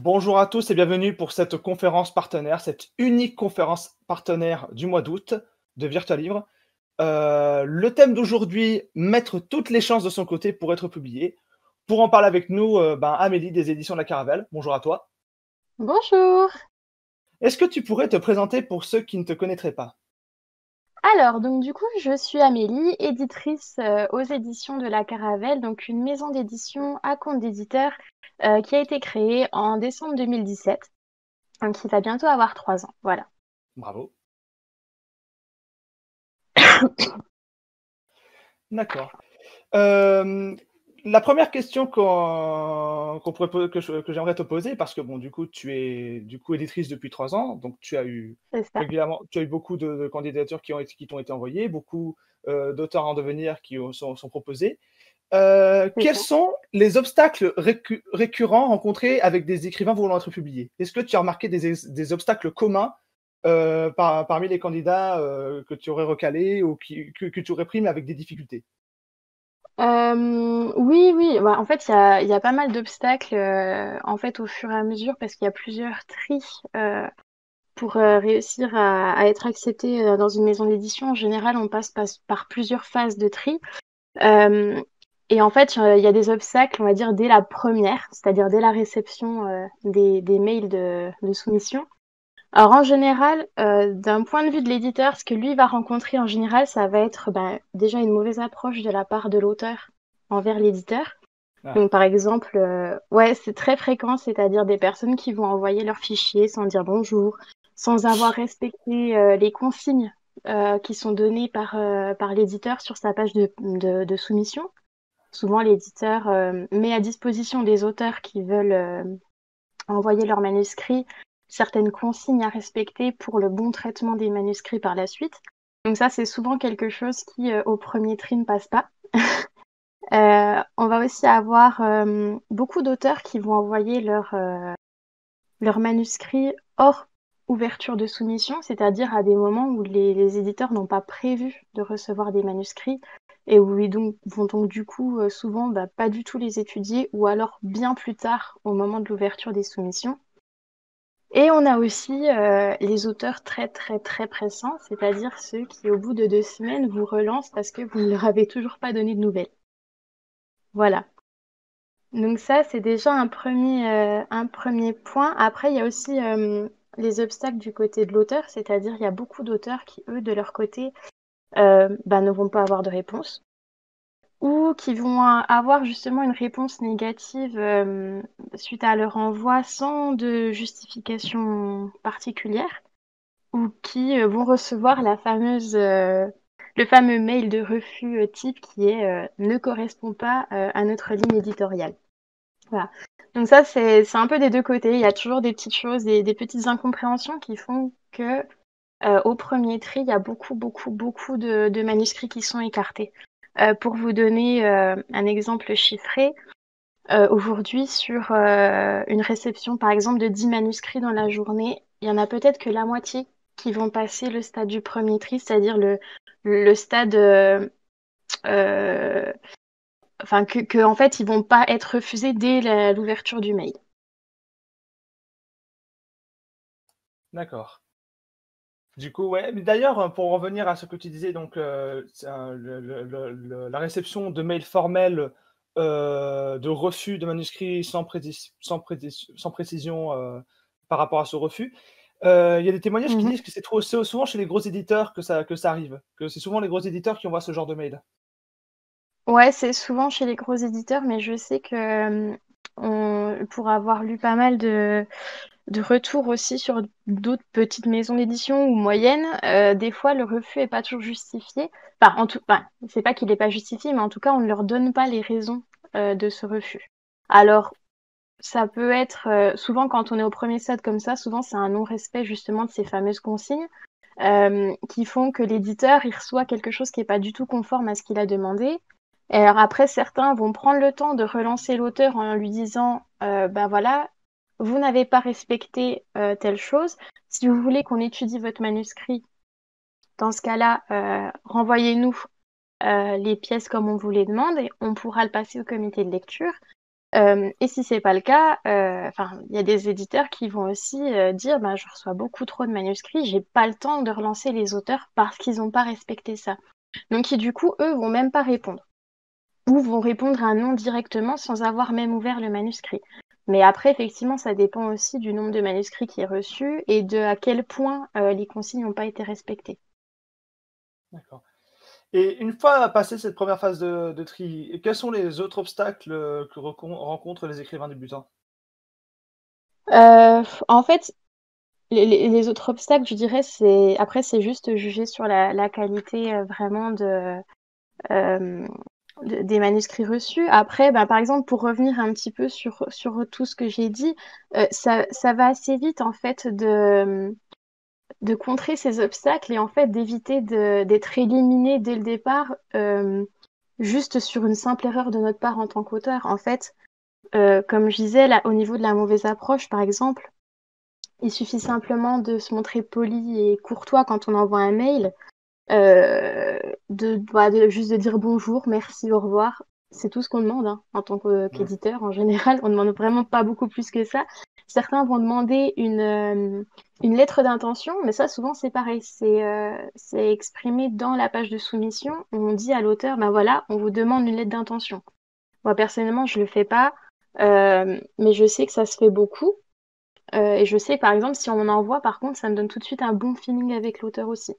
Bonjour à tous et bienvenue pour cette conférence partenaire, cette unique conférence partenaire du mois d'août de Virtual Livre. Le thème d'aujourd'hui, mettre toutes les chances de son côté pour être publié. Pour en parler avec nous, Amélie des éditions de la Caravelle. Bonjour à toi. Bonjour. Est-ce que tu pourrais te présenter pour ceux qui ne te connaîtraient pas? Alors, donc du coup, je suis Amélie, éditrice aux éditions de la Caravelle, donc une maison d'édition à compte d'éditeur qui a été créée en décembre 2017, donc qui va bientôt avoir 3 ans. Voilà. Bravo. D'accord. Euh, la première question que j'aimerais te poser, parce que bon, du coup, tu es du coup éditrice depuis 3 ans, donc C'est ça. tu as eu beaucoup de candidatures qui t'ont été envoyées, beaucoup d'auteurs en devenir sont proposés. C'est Quels ça. sont les obstacles récurrents rencontrés avec des écrivains voulant être publiés? Est-ce que tu as remarqué des obstacles communs parmi les candidats que tu aurais recalés ou que tu aurais pris mais avec des difficultés? Oui, oui. Bah, en fait, il y a pas mal d'obstacles en fait au fur et à mesure parce qu'il y a plusieurs tris pour réussir à être accepté dans une maison d'édition. En général, on passe par plusieurs phases de tri. Euh, et en fait, il y a des obstacles, on va dire, dès la première, c'est-à-dire dès la réception des mails de soumission. Alors en général, d'un point de vue de l'éditeur, ce que lui va rencontrer en général, ça va être déjà une mauvaise approche de la part de l'auteur envers l'éditeur. Ah, Donc par exemple, ouais, c'est très fréquent, c'est-à-dire des personnes qui vont envoyer leurs fichiers sans dire bonjour, sans avoir respecté les consignes qui sont données par l'éditeur sur sa page de soumission. Souvent, l'éditeur met à disposition des auteurs qui veulent envoyer leurs manuscrits certaines consignes à respecter pour le bon traitement des manuscrits par la suite. Donc ça, c'est souvent quelque chose qui, au premier tri, ne passe pas. On va aussi avoir beaucoup d'auteurs qui vont envoyer leurs manuscrits hors ouverture de soumission, c'est-à-dire à des moments où les éditeurs n'ont pas prévu de recevoir des manuscrits et où ils vont donc du coup souvent pas du tout les étudier ou alors bien plus tard au moment de l'ouverture des soumissions. Et on a aussi les auteurs très très très pressants, c'est-à-dire ceux qui au bout de 2 semaines vous relancent parce que vous ne leur avez toujours pas donné de nouvelles. Voilà. Donc ça, c'est déjà un premier point. Après, il y a aussi les obstacles du côté de l'auteur, c'est-à-dire il y a beaucoup d'auteurs qui, eux, de leur côté, ne vont pas avoir de réponse ou qui vont avoir justement une réponse négative suite à leur envoi sans de justification particulière ou qui vont recevoir le fameux mail de refus type qui est ne correspond pas à notre ligne éditoriale. Voilà. Donc ça, c'est un peu des deux côtés. Il y a toujours des petites choses, des petites incompréhensions qui font que au premier tri, il y a beaucoup, beaucoup, beaucoup de manuscrits qui sont écartés. Pour vous donner un exemple chiffré, aujourd'hui, sur une réception, par exemple, de 10 manuscrits dans la journée, il y en a peut-être que la moitié qui vont passer le stade du premier tri, c'est-à-dire le stade euh, enfin en fait ils vont pas être refusés dès l'ouverture du mail. d'accord. Du coup, ouais. Mais d'ailleurs, pour revenir à ce que tu disais, donc la réception de mails formels de refus de manuscrits sans précision par rapport à ce refus, il y a des témoignages qui Mhm. disent que c'est souvent chez les gros éditeurs que ça arrive, que c'est souvent les gros éditeurs qui envoient ce genre de mail. Ouais, c'est souvent chez les gros éditeurs, mais je sais que pour avoir lu pas mal de retours aussi sur d'autres petites maisons d'édition ou moyennes, des fois le refus est pas toujours justifié. Enfin, c'est pas qu'il est pas justifié, mais en tout cas on ne leur donne pas les raisons de ce refus. Alors ça peut être souvent quand on est au premier stade comme ça, souvent c'est un non-respect justement de ces fameuses consignes qui font que l'éditeur il reçoit quelque chose qui est pas du tout conforme à ce qu'il a demandé. Et alors après, certains vont prendre le temps de relancer l'auteur en lui disant, ben voilà, vous n'avez pas respecté telle chose. Si vous voulez qu'on étudie votre manuscrit, dans ce cas-là, renvoyez-nous les pièces comme on vous les demande et on pourra le passer au comité de lecture. Et si c'est pas le cas, il y a des éditeurs qui vont aussi dire, je reçois beaucoup trop de manuscrits, j'ai pas le temps de relancer les auteurs parce qu'ils n'ont pas respecté ça. Donc qui du coup, eux, vont même pas répondre. Ou vont répondre à un non directement sans avoir même ouvert le manuscrit. Mais après, effectivement, ça dépend aussi du nombre de manuscrits qui est reçu et de à quel point les consignes n'ont pas été respectées. D'accord. Et une fois passé cette première phase de tri, quels sont les autres obstacles que rencontrent les écrivains débutants? En fait, les autres obstacles, je dirais, c'est juste juger sur la qualité vraiment des manuscrits reçus. Après, par exemple, pour revenir un petit peu sur tout ce que j'ai dit, ça va assez vite en fait de contrer ces obstacles et en fait d'éviter d'être éliminé dès le départ juste sur une simple erreur de notre part en tant qu'auteur. En fait, comme je disais, là, au niveau de la mauvaise approche, par exemple, il suffit simplement de se montrer poli et courtois quand on envoie un mail, juste de dire bonjour, merci, au revoir. C'est tout ce qu'on demande en tant qu'éditeur. En général, on ne demande vraiment pas beaucoup plus que ça. Certains vont demander une lettre d'intention, mais ça, souvent, c'est pareil. C'est exprimé dans la page de soumission. On dit à l'auteur, voilà, on vous demande une lettre d'intention. Moi, personnellement, je le fais pas, mais je sais que ça se fait beaucoup. Et je sais, par exemple, si on m'en envoie, par contre, ça me donne tout de suite un bon feeling avec l'auteur aussi.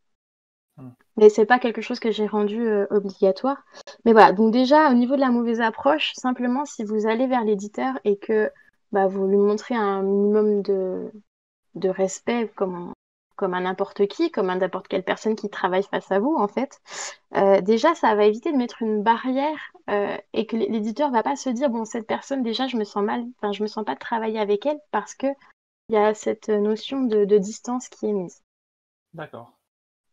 Mais c'est pas quelque chose que j'ai rendu obligatoire. Mais voilà, donc déjà, au niveau de la mauvaise approche, simplement, si vous allez vers l'éditeur et que vous lui montrez un minimum de respect comme à n'importe qui, comme à n'importe quelle personne qui travaille face à vous, en fait, déjà, ça va éviter de mettre une barrière et que l'éditeur va pas se dire, bon, cette personne, déjà, je me sens mal, je me sens pas de travailler avec elle parce que il y a cette notion de distance qui est mise. D'accord.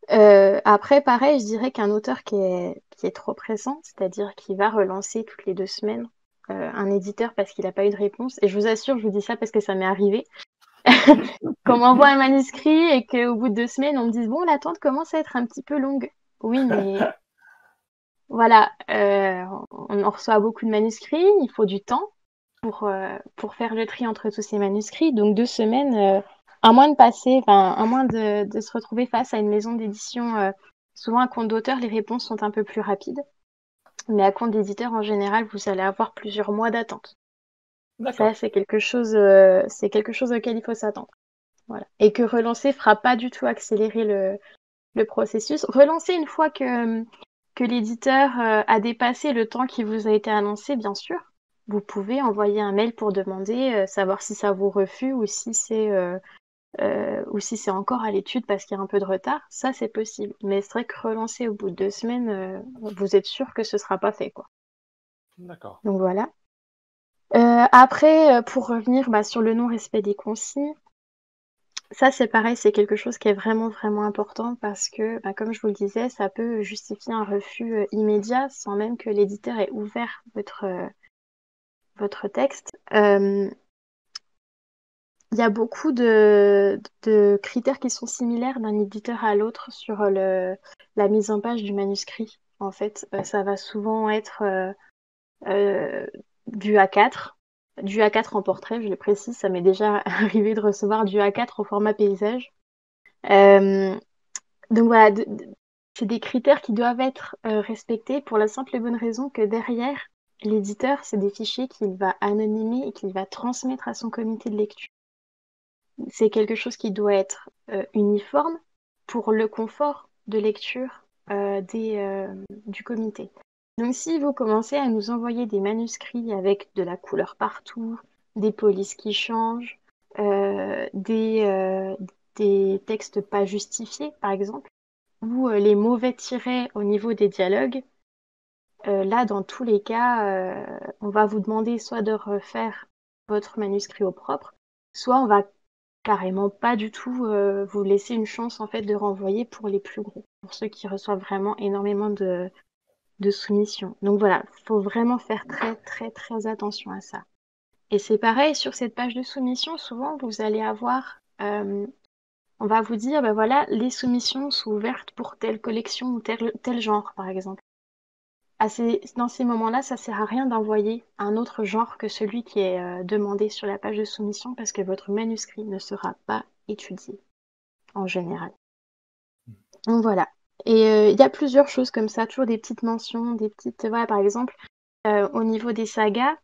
Après, pareil, je dirais qu'un auteur qui est trop pressant, c'est-à-dire qui va relancer toutes les 2 semaines un éditeur parce qu'il n'a pas eu de réponse, et je vous assure, je vous dis ça parce que ça m'est arrivé, qu'on m'envoie un manuscrit et qu'au bout de 2 semaines, on me dise, bon, l'attente commence à être un petit peu longue. Oui, mais voilà, on reçoit beaucoup de manuscrits, il faut du temps pour faire le tri entre tous ces manuscrits. Donc 2 semaines, à moins de se retrouver face à une maison d'édition, souvent à compte d'auteur, les réponses sont un peu plus rapides. Mais à compte d'éditeur, en général, vous allez avoir plusieurs mois d'attente. Ça, D'accord. c'est quelque chose auquel il faut s'attendre. Voilà. Et que relancer fera pas du tout accélérer le processus. Relancer une fois que l'éditeur a dépassé le temps qui vous a été annoncé, bien sûr. Vous pouvez envoyer un mail pour demander, savoir si ça vous refuse ou si c'est encore à l'étude parce qu'il y a un peu de retard. Ça, c'est possible. Mais c'est vrai que relancer au bout de 2 semaines, vous êtes sûr que ce sera pas fait, quoi. D'accord. Donc voilà. Après, pour revenir sur le non-respect des consignes, ça, c'est pareil, c'est quelque chose qui est vraiment, vraiment important parce que, comme je vous le disais, ça peut justifier un refus immédiat sans même que l'éditeur ait ouvert votre texte. Il y a beaucoup de critères qui sont similaires d'un éditeur à l'autre sur la mise en page du manuscrit. En fait, ça va souvent être euh, du A4. Du A4 en portrait, je le précise, ça m'est déjà arrivé de recevoir du A4 au format paysage. Euh, Donc voilà, c'est des critères qui doivent être respectés pour la simple et bonne raison que derrière, l'éditeur, c'est des fichiers qu'il va anonymer et qu'il va transmettre à son comité de lecture. C'est quelque chose qui doit être uniforme pour le confort de lecture du comité. Donc si vous commencez à nous envoyer des manuscrits avec de la couleur partout, des polices qui changent, des textes pas justifiés, par exemple, ou les mauvais tirets au niveau des dialogues, là, dans tous les cas, on va vous demander soit de refaire votre manuscrit au propre, soit on va carrément pas du tout vous laisser une chance en fait de renvoyer pour les plus gros, pour ceux qui reçoivent vraiment énormément de soumissions. Donc voilà, faut vraiment faire très très très attention à ça. Et c'est pareil sur cette page de soumission, souvent vous allez avoir on va vous dire, voilà, les soumissions sont ouvertes pour telle collection ou tel genre, par exemple. dans ces moments-là, ça sert à rien d'envoyer un autre genre que celui qui est demandé sur la page de soumission parce que votre manuscrit ne sera pas étudié en général. Donc voilà. Et il y a plusieurs choses comme ça, toujours des petites mentions, des petites... Voilà, par exemple, au niveau des sagas,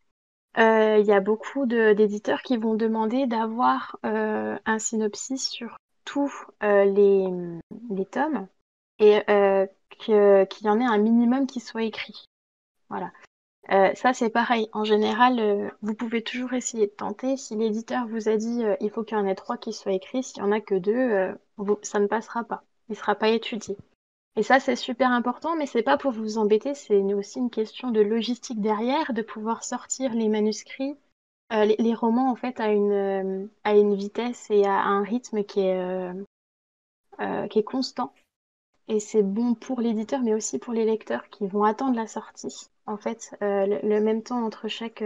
il y a beaucoup d'éditeurs qui vont demander d'avoir un synopsis sur tous les tomes et qu'il y en ait un minimum qui soit écrit. Voilà. Ça, c'est pareil. En général, vous pouvez toujours essayer de tenter. Si l'éditeur vous a dit il faut qu'il y en ait 3 qui soient écrits, s'il y en a que 2, ça ne passera pas. Il ne sera pas étudié. Et ça, c'est super important, mais c'est pas pour vous embêter, c'est aussi une question de logistique derrière, de pouvoir sortir les manuscrits, les romans en fait à une vitesse et à un rythme qui est constant. Et c'est bon pour l'éditeur, mais aussi pour les lecteurs qui vont attendre la sortie, en fait, le même temps entre chaque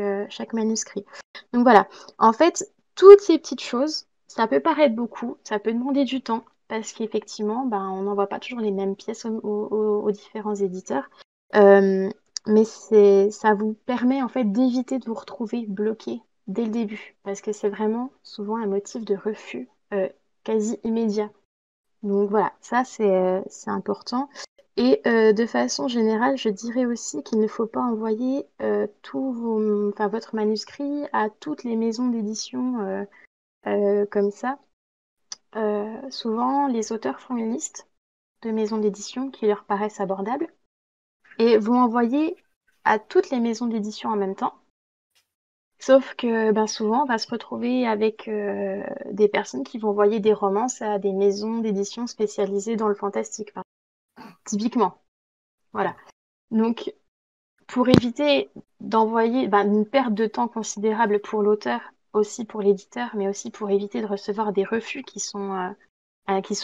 manuscrit. Donc voilà, en fait, toutes ces petites choses, ça peut paraître beaucoup, ça peut demander du temps, parce qu'effectivement, ben, on n'envoie pas toujours les mêmes pièces aux différents éditeurs. Euh, mais ça vous permet en fait d'éviter de vous retrouver bloqué dès le début, parce que c'est vraiment souvent un motif de refus quasi immédiat. Donc voilà, ça c'est important. Et de façon générale, je dirais aussi qu'il ne faut pas envoyer enfin, votre manuscrit à toutes les maisons d'édition comme ça. Souvent, les auteurs font une liste de maisons d'édition qui leur paraissent abordables et vont envoyer à toutes les maisons d'édition en même temps. Sauf que ben, souvent, on va se retrouver avec des personnes qui vont envoyer des romances à des maisons d'édition spécialisées dans le fantastique, typiquement. Voilà. Donc, pour éviter d'envoyer une perte de temps considérable pour l'auteur, aussi pour l'éditeur, mais aussi pour éviter de recevoir des refus qui sont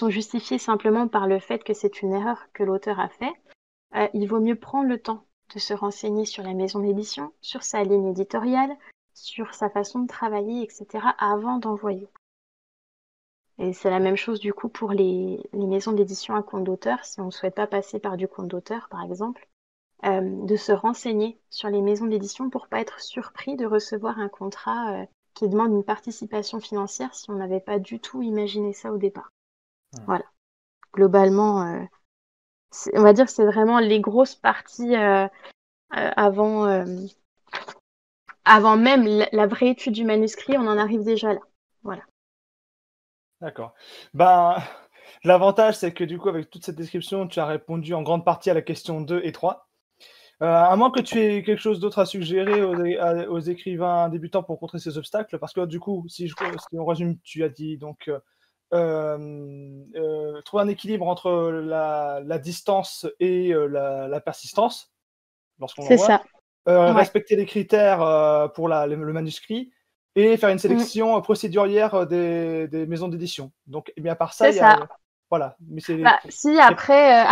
justifiés simplement par le fait que c'est une erreur que l'auteur a fait, il vaut mieux prendre le temps de se renseigner sur la maison d'édition, sur sa ligne éditoriale, sur sa façon de travailler, etc., avant d'envoyer. Et c'est la même chose du coup pour les maisons d'édition à compte d'auteur, si on ne souhaite pas passer par du compte d'auteur, par exemple, de se renseigner sur les maisons d'édition pour pas être surpris de recevoir un contrat qui demande une participation financière si on n'avait pas du tout imaginé ça au départ. Voilà. Globalement, on va dire que c'est vraiment les grosses parties avant, avant même la vraie étude du manuscrit, on en arrive déjà là. Voilà. D'accord. Ben, l'avantage, c'est que du coup, avec toute cette description, tu as répondu en grande partie à la question 2 et 3. À moins que tu aies quelque chose d'autre à suggérer aux écrivains débutants pour contrer ces obstacles, parce que du coup, si on résume, tu as dit donc trouver un équilibre entre la distance et la persistance lorsqu'on C'est l'envoie, ça. Ouais. respecter les critères pour le manuscrit et faire une Mm. sélection procédurière des maisons d'édition. Donc, à part ça, C'est il y a... ça. Voilà. Mais Si après,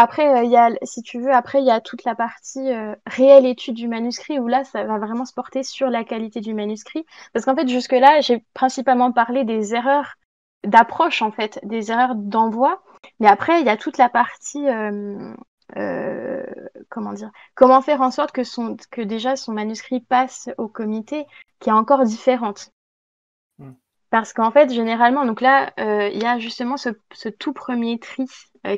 si tu veux, après il y a toute la partie réelle étude du manuscrit où là, ça va vraiment se porter sur la qualité du manuscrit, parce qu'en fait jusque-là, j'ai principalement parlé des erreurs d'approche en fait, des erreurs d'envoi, mais après il y a toute la partie euh, comment dire, comment faire en sorte que déjà son manuscrit passe au comité, qui est encore différente. Parce qu'en fait, généralement, donc là, il y a justement ce tout premier tri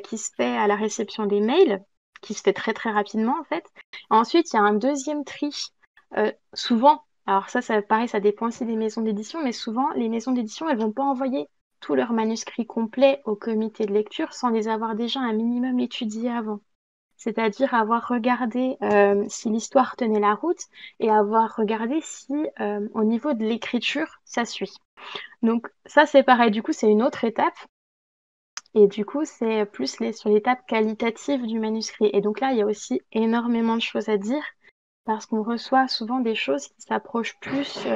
qui se fait à la réception des mails, qui se fait très très rapidement en fait. Ensuite, il y a un deuxième tri, souvent. Alors ça pareil, ça dépend aussi des maisons d'édition, mais souvent, les maisons d'édition, elles vont pas envoyer tous leurs manuscrits complets au comité de lecture sans les avoir déjà un minimum étudiés avant. C'est-à-dire avoir regardé si l'histoire tenait la route et avoir regardé si au niveau de l'écriture, ça suit. Donc ça, c'est pareil. Du coup, c'est une autre étape. Et du coup, c'est plus sur l'étape qualitative du manuscrit. Et donc là, il y a aussi énormément de choses à dire parce qu'on reçoit souvent des choses qui s'approchent plus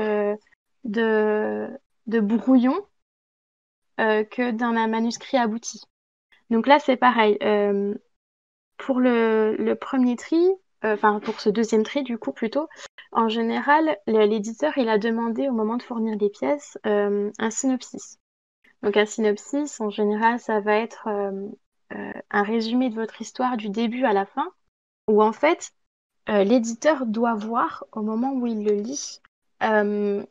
de, de brouillon que d'un manuscrit abouti. Donc là, c'est pareil. Pour le premier tri, enfin pour ce deuxième tri, du coup, plutôt, en général, l'éditeur, il a demandé au moment de fournir les pièces un synopsis. Donc un synopsis, en général, ça va être un résumé de votre histoire du début à la fin, où en fait, l'éditeur doit voir au moment où il le lit euh,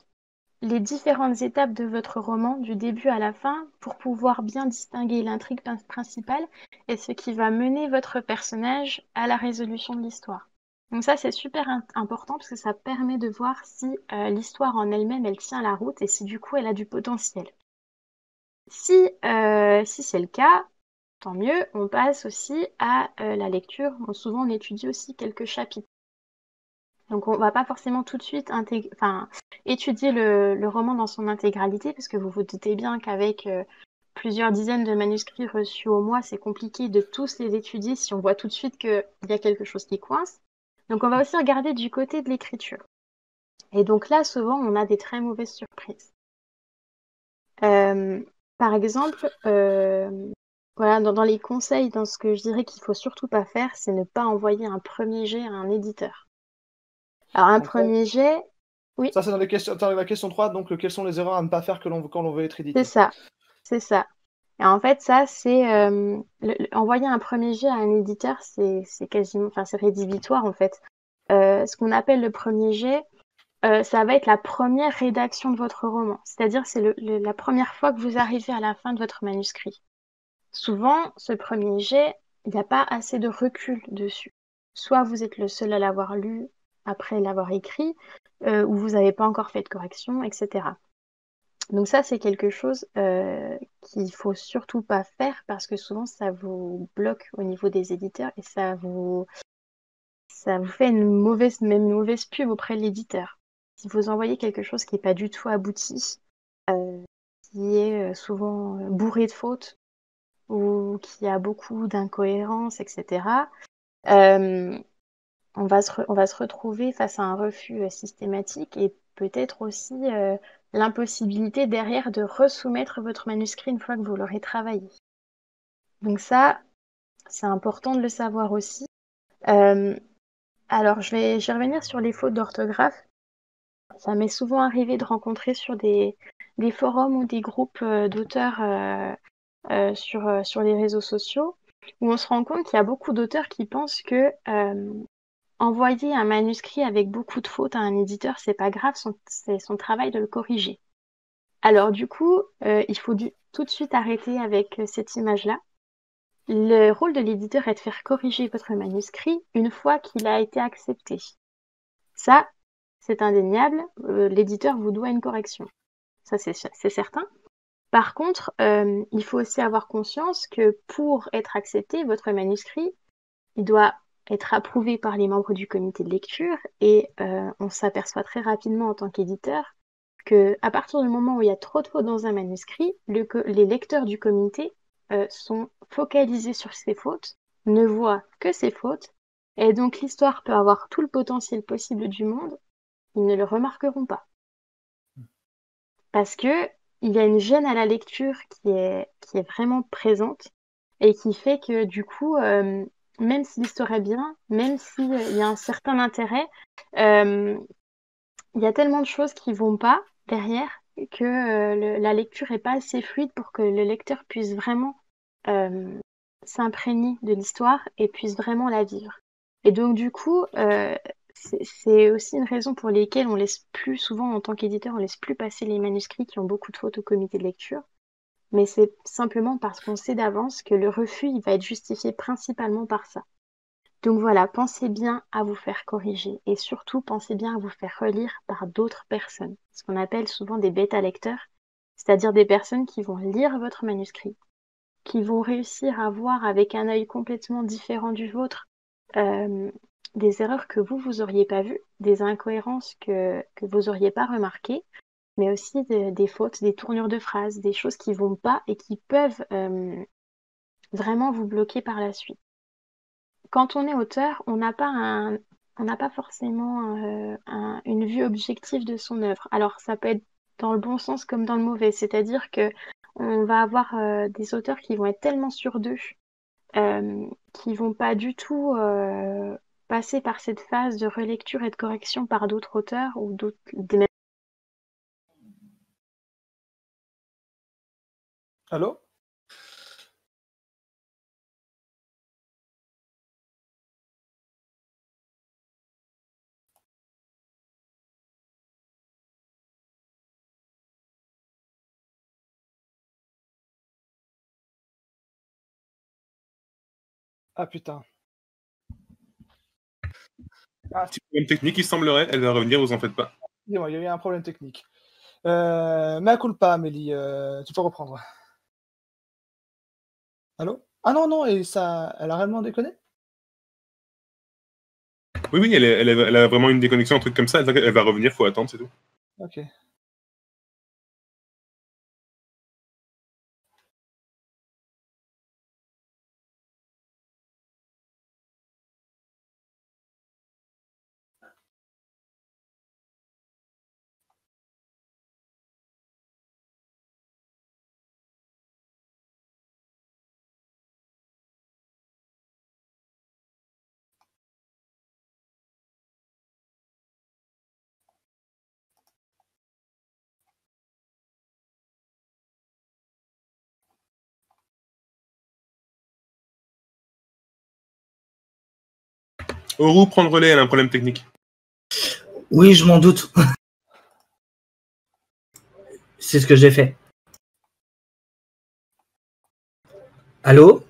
les différentes étapes de votre roman, du début à la fin, pour pouvoir bien distinguer l'intrigue principale et ce qui va mener votre personnage à la résolution de l'histoire. Donc ça, c'est super important parce que ça permet de voir si l'histoire en elle-même, elle tient la route et si du coup, elle a du potentiel. Si c'est le cas, tant mieux, on passe aussi à la lecture. Souvent, on étudie aussi quelques chapitres. Donc, on va pas forcément tout de suite étudier le roman dans son intégralité, parce que vous vous doutez bien qu'avec plusieurs dizaines de manuscrits reçus au mois, c'est compliqué de tous les étudier si on voit tout de suite qu'il y a quelque chose qui coince. Donc, on va aussi regarder du côté de l'écriture. Et donc là, souvent, on a des très mauvaises surprises. Par exemple, voilà, dans les conseils, dans ce que je dirais qu'il faut surtout pas faire, c'est ne pas envoyer un premier jet à un éditeur. Alors, un Donc, premier jet, oui, ça, c'est dans la question 3. Donc, quelles sont les erreurs à ne pas faire quand l'on veut être c'est édité? ça, c'est ça. Et en fait, ça, c'est envoyer un premier jet à un éditeur, c'est quasiment, enfin, c'est rédhibitoire en fait. Ce qu'on appelle le premier jet, ça va être la première rédaction de votre roman. C'est-à-dire, c'est la première fois que vous arrivez à la fin de votre manuscrit. Souvent, ce premier jet, il n'y a pas assez de recul dessus. Soit vous êtes le seul à l'avoir lu après l'avoir écrit, ou vous n'avez pas encore fait de correction, etc. Donc ça, c'est quelque chose qu'il faut surtout pas faire parce que souvent, ça vous bloque au niveau des éditeurs et ça vous fait même une mauvaise pub auprès de l'éditeur. Si vous envoyez quelque chose qui n'est pas du tout abouti, qui est souvent bourré de fautes ou qui a beaucoup d'incohérences, etc., euh, on va se retrouver face à un refus systématique et peut-être aussi l'impossibilité derrière de resoumettre votre manuscrit une fois que vous l'aurez travaillé. Donc ça, c'est important de le savoir aussi. Euh, alors, je vais revenir sur les fautes d'orthographe. Ça m'est souvent arrivé de rencontrer sur des forums ou des groupes d'auteurs sur les réseaux sociaux où on se rend compte qu'il y a beaucoup d'auteurs qui pensent que envoyer un manuscrit avec beaucoup de fautes à un éditeur, c'est pas grave, c'est son travail de le corriger. Alors du coup, il faut tout de suite arrêter avec cette image-là. Le rôle de l'éditeur est de faire corriger votre manuscrit une fois qu'il a été accepté. Ça, c'est indéniable, l'éditeur vous doit une correction. Ça, c'est certain. Par contre, il faut aussi avoir conscience que pour être accepté, votre manuscrit, il doit être approuvé par les membres du comité de lecture et on s'aperçoit très rapidement en tant qu'éditeur que à partir du moment où il y a trop de fautes dans un manuscrit, les lecteurs du comité sont focalisés sur ces fautes, ne voient que ces fautes, et donc l'histoire peut avoir tout le potentiel possible du monde, ils ne le remarqueront pas. Parce que il y a une gêne à la lecture qui est vraiment présente et qui fait que du coup, même si l'histoire est bien, même s'il y a un certain intérêt, euh, il y a tellement de choses qui vont pas derrière que la lecture est pas assez fluide pour que le lecteur puisse vraiment euh, s'imprégner de l'histoire et puisse vraiment la vivre. Et donc du coup, c'est aussi une raison pour lesquelles on laisse plus souvent en tant qu'éditeur, on laisse plus passer les manuscrits qui ont beaucoup de fautes au comité de lecture. Mais c'est simplement parce qu'on sait d'avance que le refus, il va être justifié principalement par ça. Donc voilà, pensez bien à vous faire corriger et surtout pensez bien à vous faire relire par d'autres personnes, ce qu'on appelle souvent des bêta-lecteurs, c'est-à-dire des personnes qui vont lire votre manuscrit, qui vont réussir à voir avec un œil complètement différent du vôtre euh, des erreurs que vous auriez pas vues, des incohérences que vous auriez pas remarquées, mais aussi des fautes, des tournures de phrases, des choses qui vont pas et qui peuvent vraiment vous bloquer par la suite. Quand on est auteur, on n'a pas forcément une vue objective de son œuvre. Alors, ça peut être dans le bon sens comme dans le mauvais, c'est-à-dire que on va avoir des auteurs qui vont être tellement sûrs d'eux, qui vont pas du tout passer par cette phase de relecture et de correction par d'autres auteurs ou des mêmes. Allô? Ah putain. Petit problème technique, il semblerait. Elle va revenir, vous en faites pas. Dis-moi, il y a eu un problème technique. Mea culpa, Amélie. Tu peux reprendre. Allô? Ah non, non, et ça, elle a réellement déconné? Oui, elle a vraiment une déconnexion, un truc comme ça. Elle va revenir, faut attendre, c'est tout. Ok. Oru prend le relais, elle a un problème technique. Oui, je m'en doute. C'est ce que j'ai fait. Allô?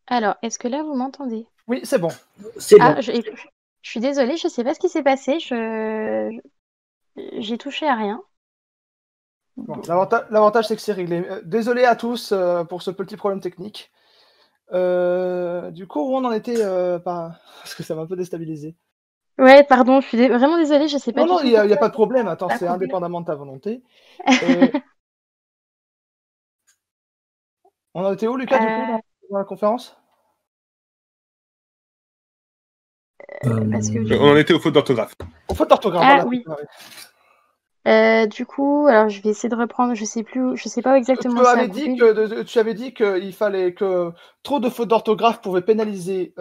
Alors, est-ce que là, vous m'entendez? Oui, c'est bon. C'est Ah, bon. je suis désolée, je sais pas ce qui s'est passé. J'ai touché à rien. Bon, l'avantage, c'est que c'est réglé. Désolé à tous pour ce petit problème technique. Du coup, où on en était parce que ça m'a un peu déstabilisé. Ouais, pardon, je suis vraiment désolée, je sais pas Non, du non, tout il n'y a pourquoi pas de problème. Attends, ça a c'est coupé. indépendamment de ta volonté. On en était où, Lucas, du coup, dans la conférence? Parce que On en était aux fautes d'orthographe. Aux fautes d'orthographe, Ah voilà. oui. Du coup, alors je vais essayer de reprendre, je sais pas où exactement Tu ça a avais coupé. tu avais dit qu'il fallait que trop de fautes d'orthographe pouvaient pénaliser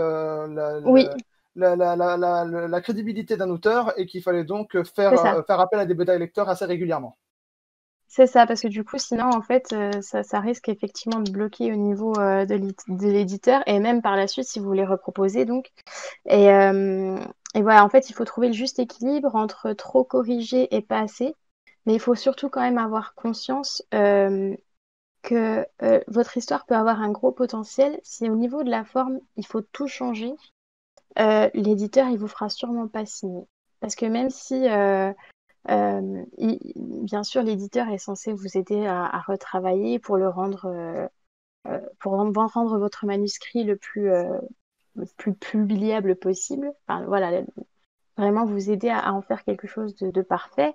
Oui, la crédibilité d'un auteur et qu'il fallait donc c'est ça. faire appel à des bêta-lecteurs assez régulièrement. C'est ça, parce que du coup, sinon, en fait, ça risque effectivement de bloquer au niveau de l'éditeur et même par la suite si vous voulez reproposer. Donc. Et voilà, en fait, il faut trouver le juste équilibre entre trop corriger et pas assez. Mais il faut surtout quand même avoir conscience que votre histoire peut avoir un gros potentiel. Si au niveau de la forme, il faut tout changer, l'éditeur, il vous fera sûrement pas signer. Parce que même si bien sûr, l'éditeur est censé vous aider à retravailler pour le rendre, rendre votre manuscrit le plus publiable possible. Enfin, voilà, vraiment vous aider à en faire quelque chose de parfait.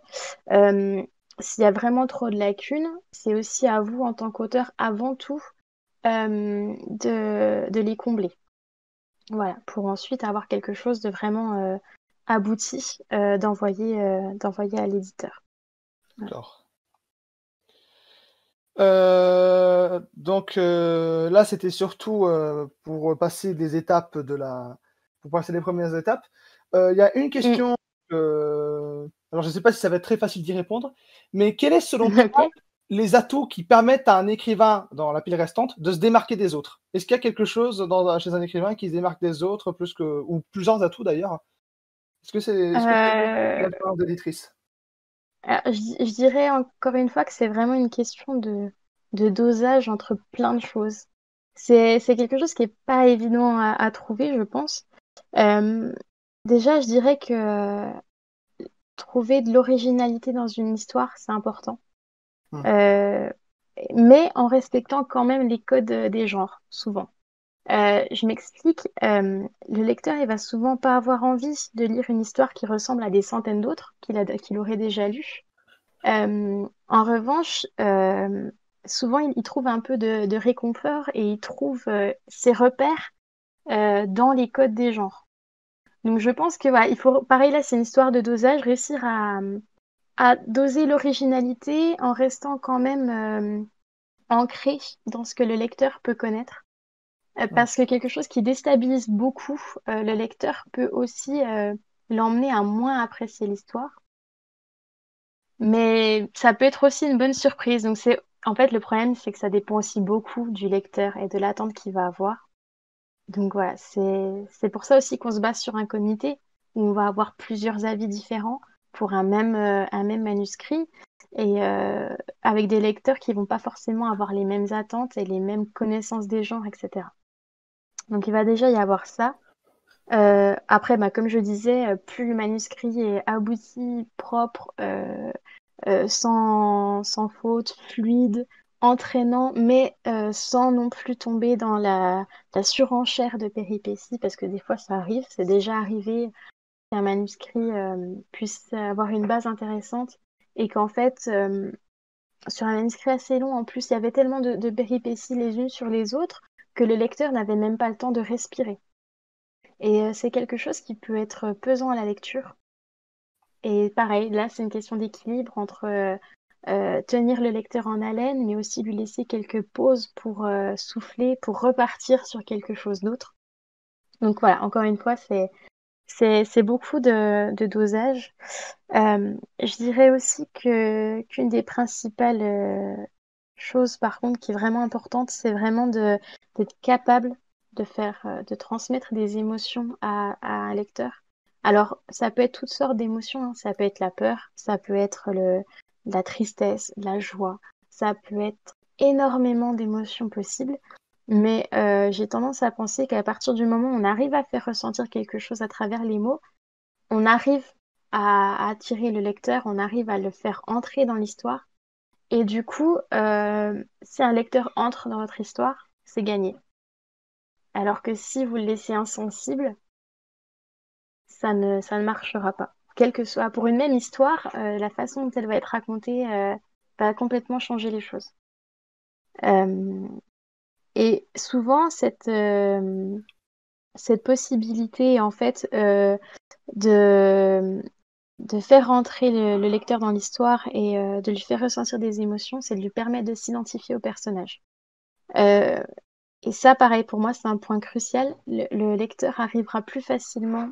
S'il y a vraiment trop de lacunes, c'est aussi à vous, en tant qu'auteur, avant tout, de les combler. Voilà, pour ensuite avoir quelque chose de vraiment abouti d'envoyer à l'éditeur. D'accord. Donc là, c'était surtout pour passer des étapes pour passer les premières étapes. Il y a une question. Alors, je ne sais pas si ça va être très facile d'y répondre, mais quel est selon toi Ok. les atouts qui permettent à un écrivain dans la pile restante de se démarquer des autres? Est-ce qu'il y a quelque chose chez un écrivain qui se démarque des autres ou plusieurs atouts d'ailleurs? Est-ce que c'est l'expérience d'éditrice? Alors, je dirais encore une fois que c'est vraiment une question de dosage entre plein de choses. C'est quelque chose qui est pas évident à trouver, je pense. Déjà, je dirais que trouver de l'originalité dans une histoire, c'est important. Euh, mais en respectant quand même les codes des genres, souvent. Je m'explique, le lecteur, il va souvent pas avoir envie de lire une histoire qui ressemble à des centaines d'autres qu'il aurait déjà lues. En revanche, souvent, il trouve un peu de réconfort et il trouve ses repères dans les codes des genres. Donc, je pense que voilà, il faut, pareil là, c'est une histoire de dosage, réussir à doser l'originalité en restant quand même ancré dans ce que le lecteur peut connaître. Parce que quelque chose qui déstabilise beaucoup le lecteur peut aussi l'emmener à moins apprécier l'histoire. Mais ça peut être aussi une bonne surprise. Donc en fait, le problème, c'est que ça dépend aussi beaucoup du lecteur et de l'attente qu'il va avoir. Donc voilà, c'est pour ça aussi qu'on se base sur un comité où on va avoir plusieurs avis différents pour un même manuscrit. et avec des lecteurs qui vont pas forcément avoir les mêmes attentes et les mêmes connaissances des genres, etc. Donc il va déjà y avoir ça. Après, comme je disais, plus le manuscrit est abouti, propre, sans faute, fluide, entraînant, mais sans non plus tomber dans la surenchère de péripéties, parce que des fois ça arrive, c'est déjà arrivé qu'un manuscrit puisse avoir une base intéressante et qu'en fait, sur un manuscrit assez long, en plus, il y avait tellement de péripéties les unes sur les autres que le lecteur n'avait même pas le temps de respirer. Et c'est quelque chose qui peut être pesant à la lecture. Et pareil, là, c'est une question d'équilibre entre tenir le lecteur en haleine, mais aussi lui laisser quelques pauses pour souffler, pour repartir sur quelque chose d'autre. Donc voilà, encore une fois, c'est beaucoup de dosage. Je dirais aussi qu'une des principales choses, par contre, qui est vraiment importante, c'est vraiment d'être capable de transmettre des émotions à un lecteur. Alors, ça peut être toutes sortes d'émotions, hein. Ça peut être la peur, ça peut être la tristesse, la joie, ça peut être énormément d'émotions possibles. Mais j'ai tendance à penser qu'à partir du moment où on arrive à faire ressentir quelque chose à travers les mots, on arrive à attirer le lecteur, on arrive à le faire entrer dans l'histoire. Et du coup, si un lecteur entre dans votre histoire, c'est gagné. Alors que si vous le laissez insensible, ça ne marchera pas. Quelle que soit, pour une même histoire, la façon dont elle va être racontée va complètement changer les choses. Et souvent, cette possibilité, en fait, de, de faire entrer le lecteur dans l'histoire et de lui faire ressentir des émotions, c'est de lui permettre de s'identifier au personnage. Euh, et ça, pareil, pour moi, c'est un point crucial. Le lecteur arrivera plus facilement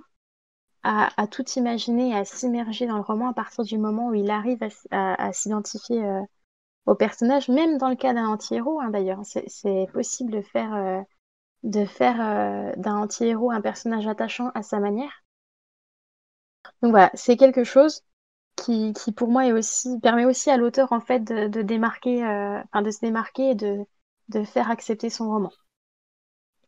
à tout imaginer et à s'immerger dans le roman à partir du moment où il arrive à s'identifier au personnage, même dans le cas d'un anti-héros, hein, d'ailleurs. C'est possible de faire d'un anti-héros un personnage attachant à sa manière. Donc voilà, c'est quelque chose qui pour moi permet aussi à l'auteur en fait de démarquer, de se démarquer et de faire accepter son roman.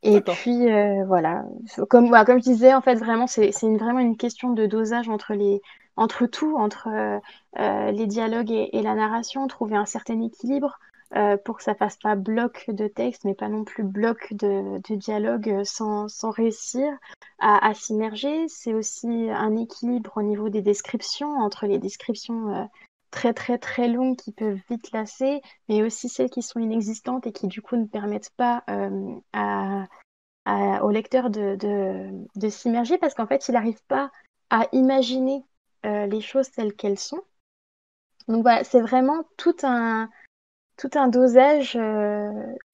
Et D'accord. puis voilà, comme je disais, en fait vraiment vraiment une question de dosage entre tout, entre les dialogues et la narration, trouver un certain équilibre pour que ça fasse pas bloc de texte, mais pas non plus bloc de dialogue sans réussir à s'immerger. C'est aussi un équilibre au niveau des descriptions, entre les descriptions très très très longues qui peuvent vite lasser, mais aussi celles qui sont inexistantes et qui du coup ne permettent pas au lecteur de s'immerger parce qu'en fait, il n'arrive pas à imaginer les choses telles qu'elles sont. Donc voilà, c'est vraiment tout un dosage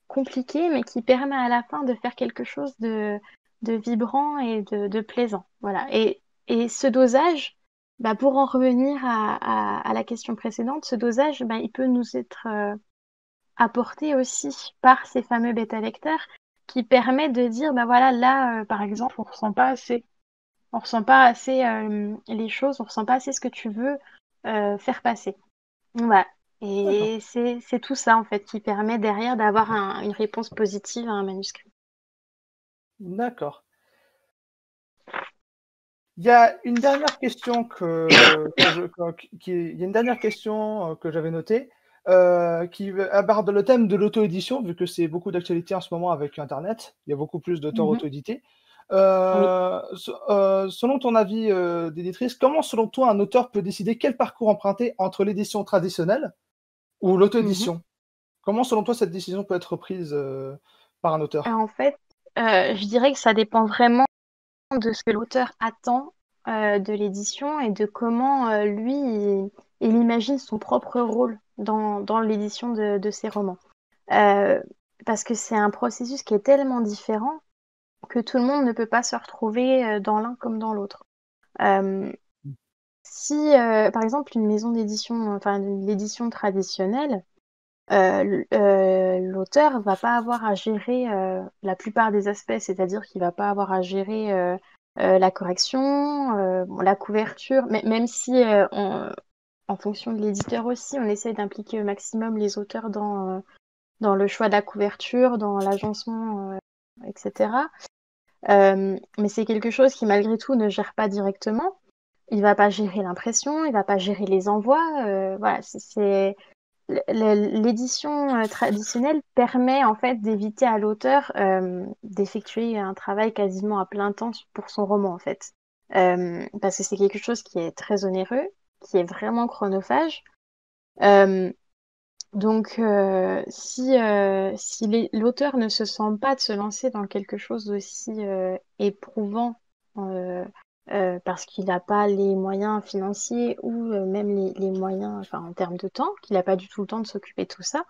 compliqué, mais qui permet à la fin de faire quelque chose de vibrant et de plaisant. Voilà. Et ce dosage, pour en revenir à la question précédente, ce dosage, il peut nous être apporté aussi par ces fameux bêta-lecteurs qui permettent de dire, voilà, là, par exemple, on ressent pas assez. On ressent pas assez les choses, on ressent pas assez ce que tu veux faire passer. Voilà. D'accord. Et c'est tout ça, en fait, qui permet derrière d'avoir une réponse positive à un manuscrit. D'accord. Il y a une dernière question il y a une dernière question que j'avais notée qui aborde le thème de l'auto-édition, vu que c'est beaucoup d'actualité en ce moment avec Internet. Il y a beaucoup plus d'auteurs auto-édités. Oui. Selon ton avis d'éditrice, comment, selon toi, un auteur peut décider quel parcours emprunter entre l'édition traditionnelle ou l'auto-édition? Comment, selon toi, cette décision peut être prise par un auteur? En fait, je dirais que ça dépend vraiment de ce que l'auteur attend de l'édition et de comment lui, il imagine son propre rôle dans l'édition de ses romans. Parce que c'est un processus qui est tellement différent que tout le monde ne peut pas se retrouver dans l'un comme dans l'autre. Si, par exemple, une maison d'édition, enfin l'édition traditionnelle, l'auteur va pas avoir à gérer la plupart des aspects, c'est-à-dire qu'il va pas avoir à gérer la correction, la couverture, même si en fonction de l'éditeur aussi, on essaie d'impliquer au maximum les auteurs dans le choix de la couverture, dans l'agencement, etc. Mais c'est quelque chose qui, malgré tout, ne gère pas directement. Il va pas gérer l'impression, il va pas gérer les envois. Voilà, l'édition traditionnelle permet en fait d'éviter à l'auteur d'effectuer un travail quasiment à plein temps pour son roman en fait. Parce que c'est quelque chose qui est très onéreux, qui est vraiment chronophage. Donc, si l'auteur ne se sent pas de se lancer dans quelque chose d'aussi éprouvant parce qu'il n'a pas les moyens financiers ou même les moyens, enfin en termes de temps, qu'il n'a pas du tout le temps de s'occuper de tout ça,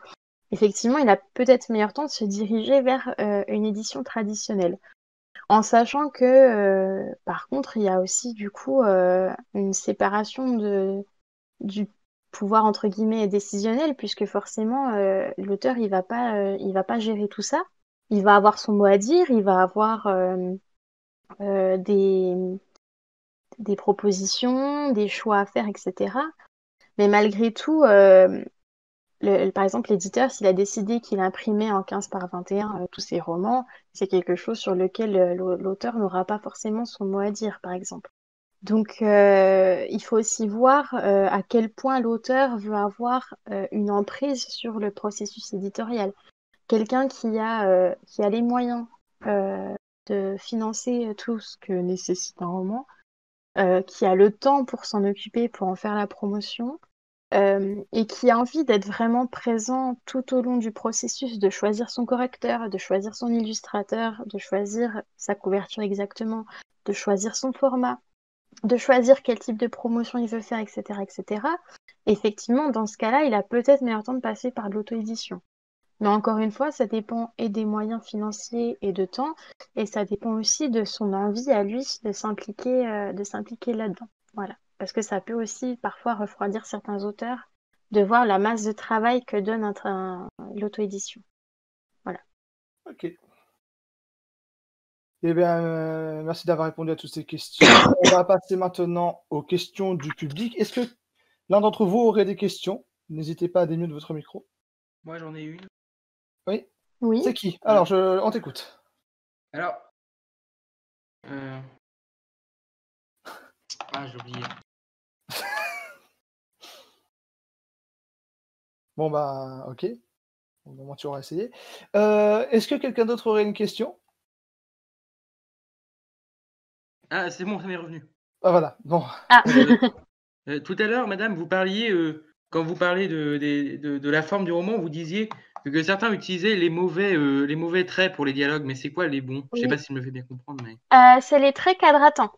effectivement, il a peut-être meilleur temps de se diriger vers une édition traditionnelle. En sachant que, par contre, il y a aussi du coup une séparation du pouvoir entre guillemets décisionnel, puisque forcément l'auteur il va pas gérer tout ça. Il va avoir son mot à dire, il va avoir des propositions, des choix à faire, etc. Mais malgré tout, par exemple, l'éditeur, s'il a décidé qu'il imprimait en 15 par 21 tous ses romans, c'est quelque chose sur lequel l'auteur n'aura pas forcément son mot à dire, par exemple. Donc, il faut aussi voir à quel point l'auteur veut avoir une emprise sur le processus éditorial. Quelqu'un qui a les moyens de financer tout ce que nécessite un roman, qui a le temps pour s'en occuper, pour en faire la promotion, et qui a envie d'être vraiment présent tout au long du processus, de choisir son correcteur, de choisir son illustrateur, de choisir sa couverture exactement, de choisir son format, de choisir quel type de promotion il veut faire, etc., etc. Effectivement, dans ce cas-là, il a peut-être meilleur temps de passer par de l'auto-édition. Mais encore une fois, ça dépend et des moyens financiers et de temps, et ça dépend aussi de son envie à lui de s'impliquer là-dedans. Voilà. Parce que ça peut aussi parfois refroidir certains auteurs de voir la masse de travail que donne l'auto-édition. Voilà. Ok. Eh bien, merci d'avoir répondu à toutes ces questions. On va passer maintenant aux questions du public. Est-ce que l'un d'entre vous aurait des questions? N'hésitez pas à démute votre micro. Moi, j'en ai une. Oui. Oui. C'est qui? Alors, on t'écoute. Alors. Ah, j'ai oublié. Bon, bah, ok. Au moment tu auras essayé. Est-ce que quelqu'un d'autre aurait une question? Ah, c'est bon, ça m'est revenu. Ah, voilà. Bon. Ah. Tout à l'heure, madame, vous parliez, quand vous parlez de la forme du roman, vous disiez que certains utilisaient les mauvais traits pour les dialogues, mais c'est quoi les bons? Je sais Oui. pas si je me fais bien comprendre, mais. C'est les traits quadratins.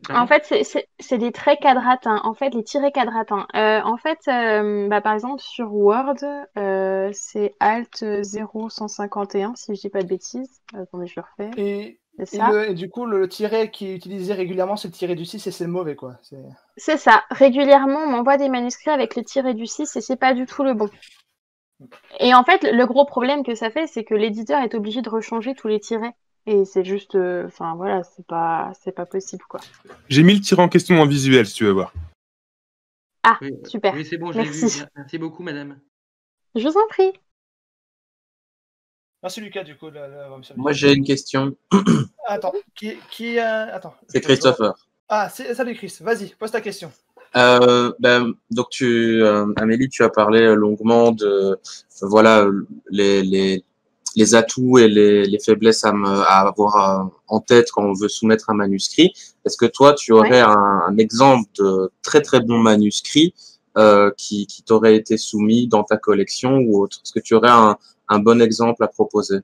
Pardon? En fait, c'est des traits quadratins. En fait, les tirets quadratins. En fait, par exemple, sur Word, c'est Alt 0151, si je dis pas de bêtises. Attendez, je le refais. C'est ça. Et du coup, le tiret qui est utilisé régulièrement, c'est le tiret du 6 et c'est le mauvais, quoi. C'est ça. Régulièrement, on m'envoie des manuscrits avec le tiret du 6 et c'est pas du tout le bon. Et en fait, le gros problème que ça fait, c'est que l'éditeur est obligé de rechanger tous les tirets. Et c'est juste, enfin voilà, c'est pas possible, quoi. J'ai mis le tirant en question en visuel, si tu veux voir. Ah, Oui, super. oui, c'est bon, je l'ai vu. Merci. Merci beaucoup, madame. Je vous en prie. Merci Lucas, du coup. Moi, j'ai une question. Attends, attends. C'est Christopher. Ah, salut Chris. Vas-y, pose ta question. Donc Amélie, tu as parlé longuement de voilà les atouts et les faiblesses à avoir en tête quand on veut soumettre un manuscrit. Est-ce que toi, tu aurais un exemple de très très bon manuscrit qui t'aurait été soumis dans ta collection ou autre? Est-ce que tu aurais un bon exemple à proposer?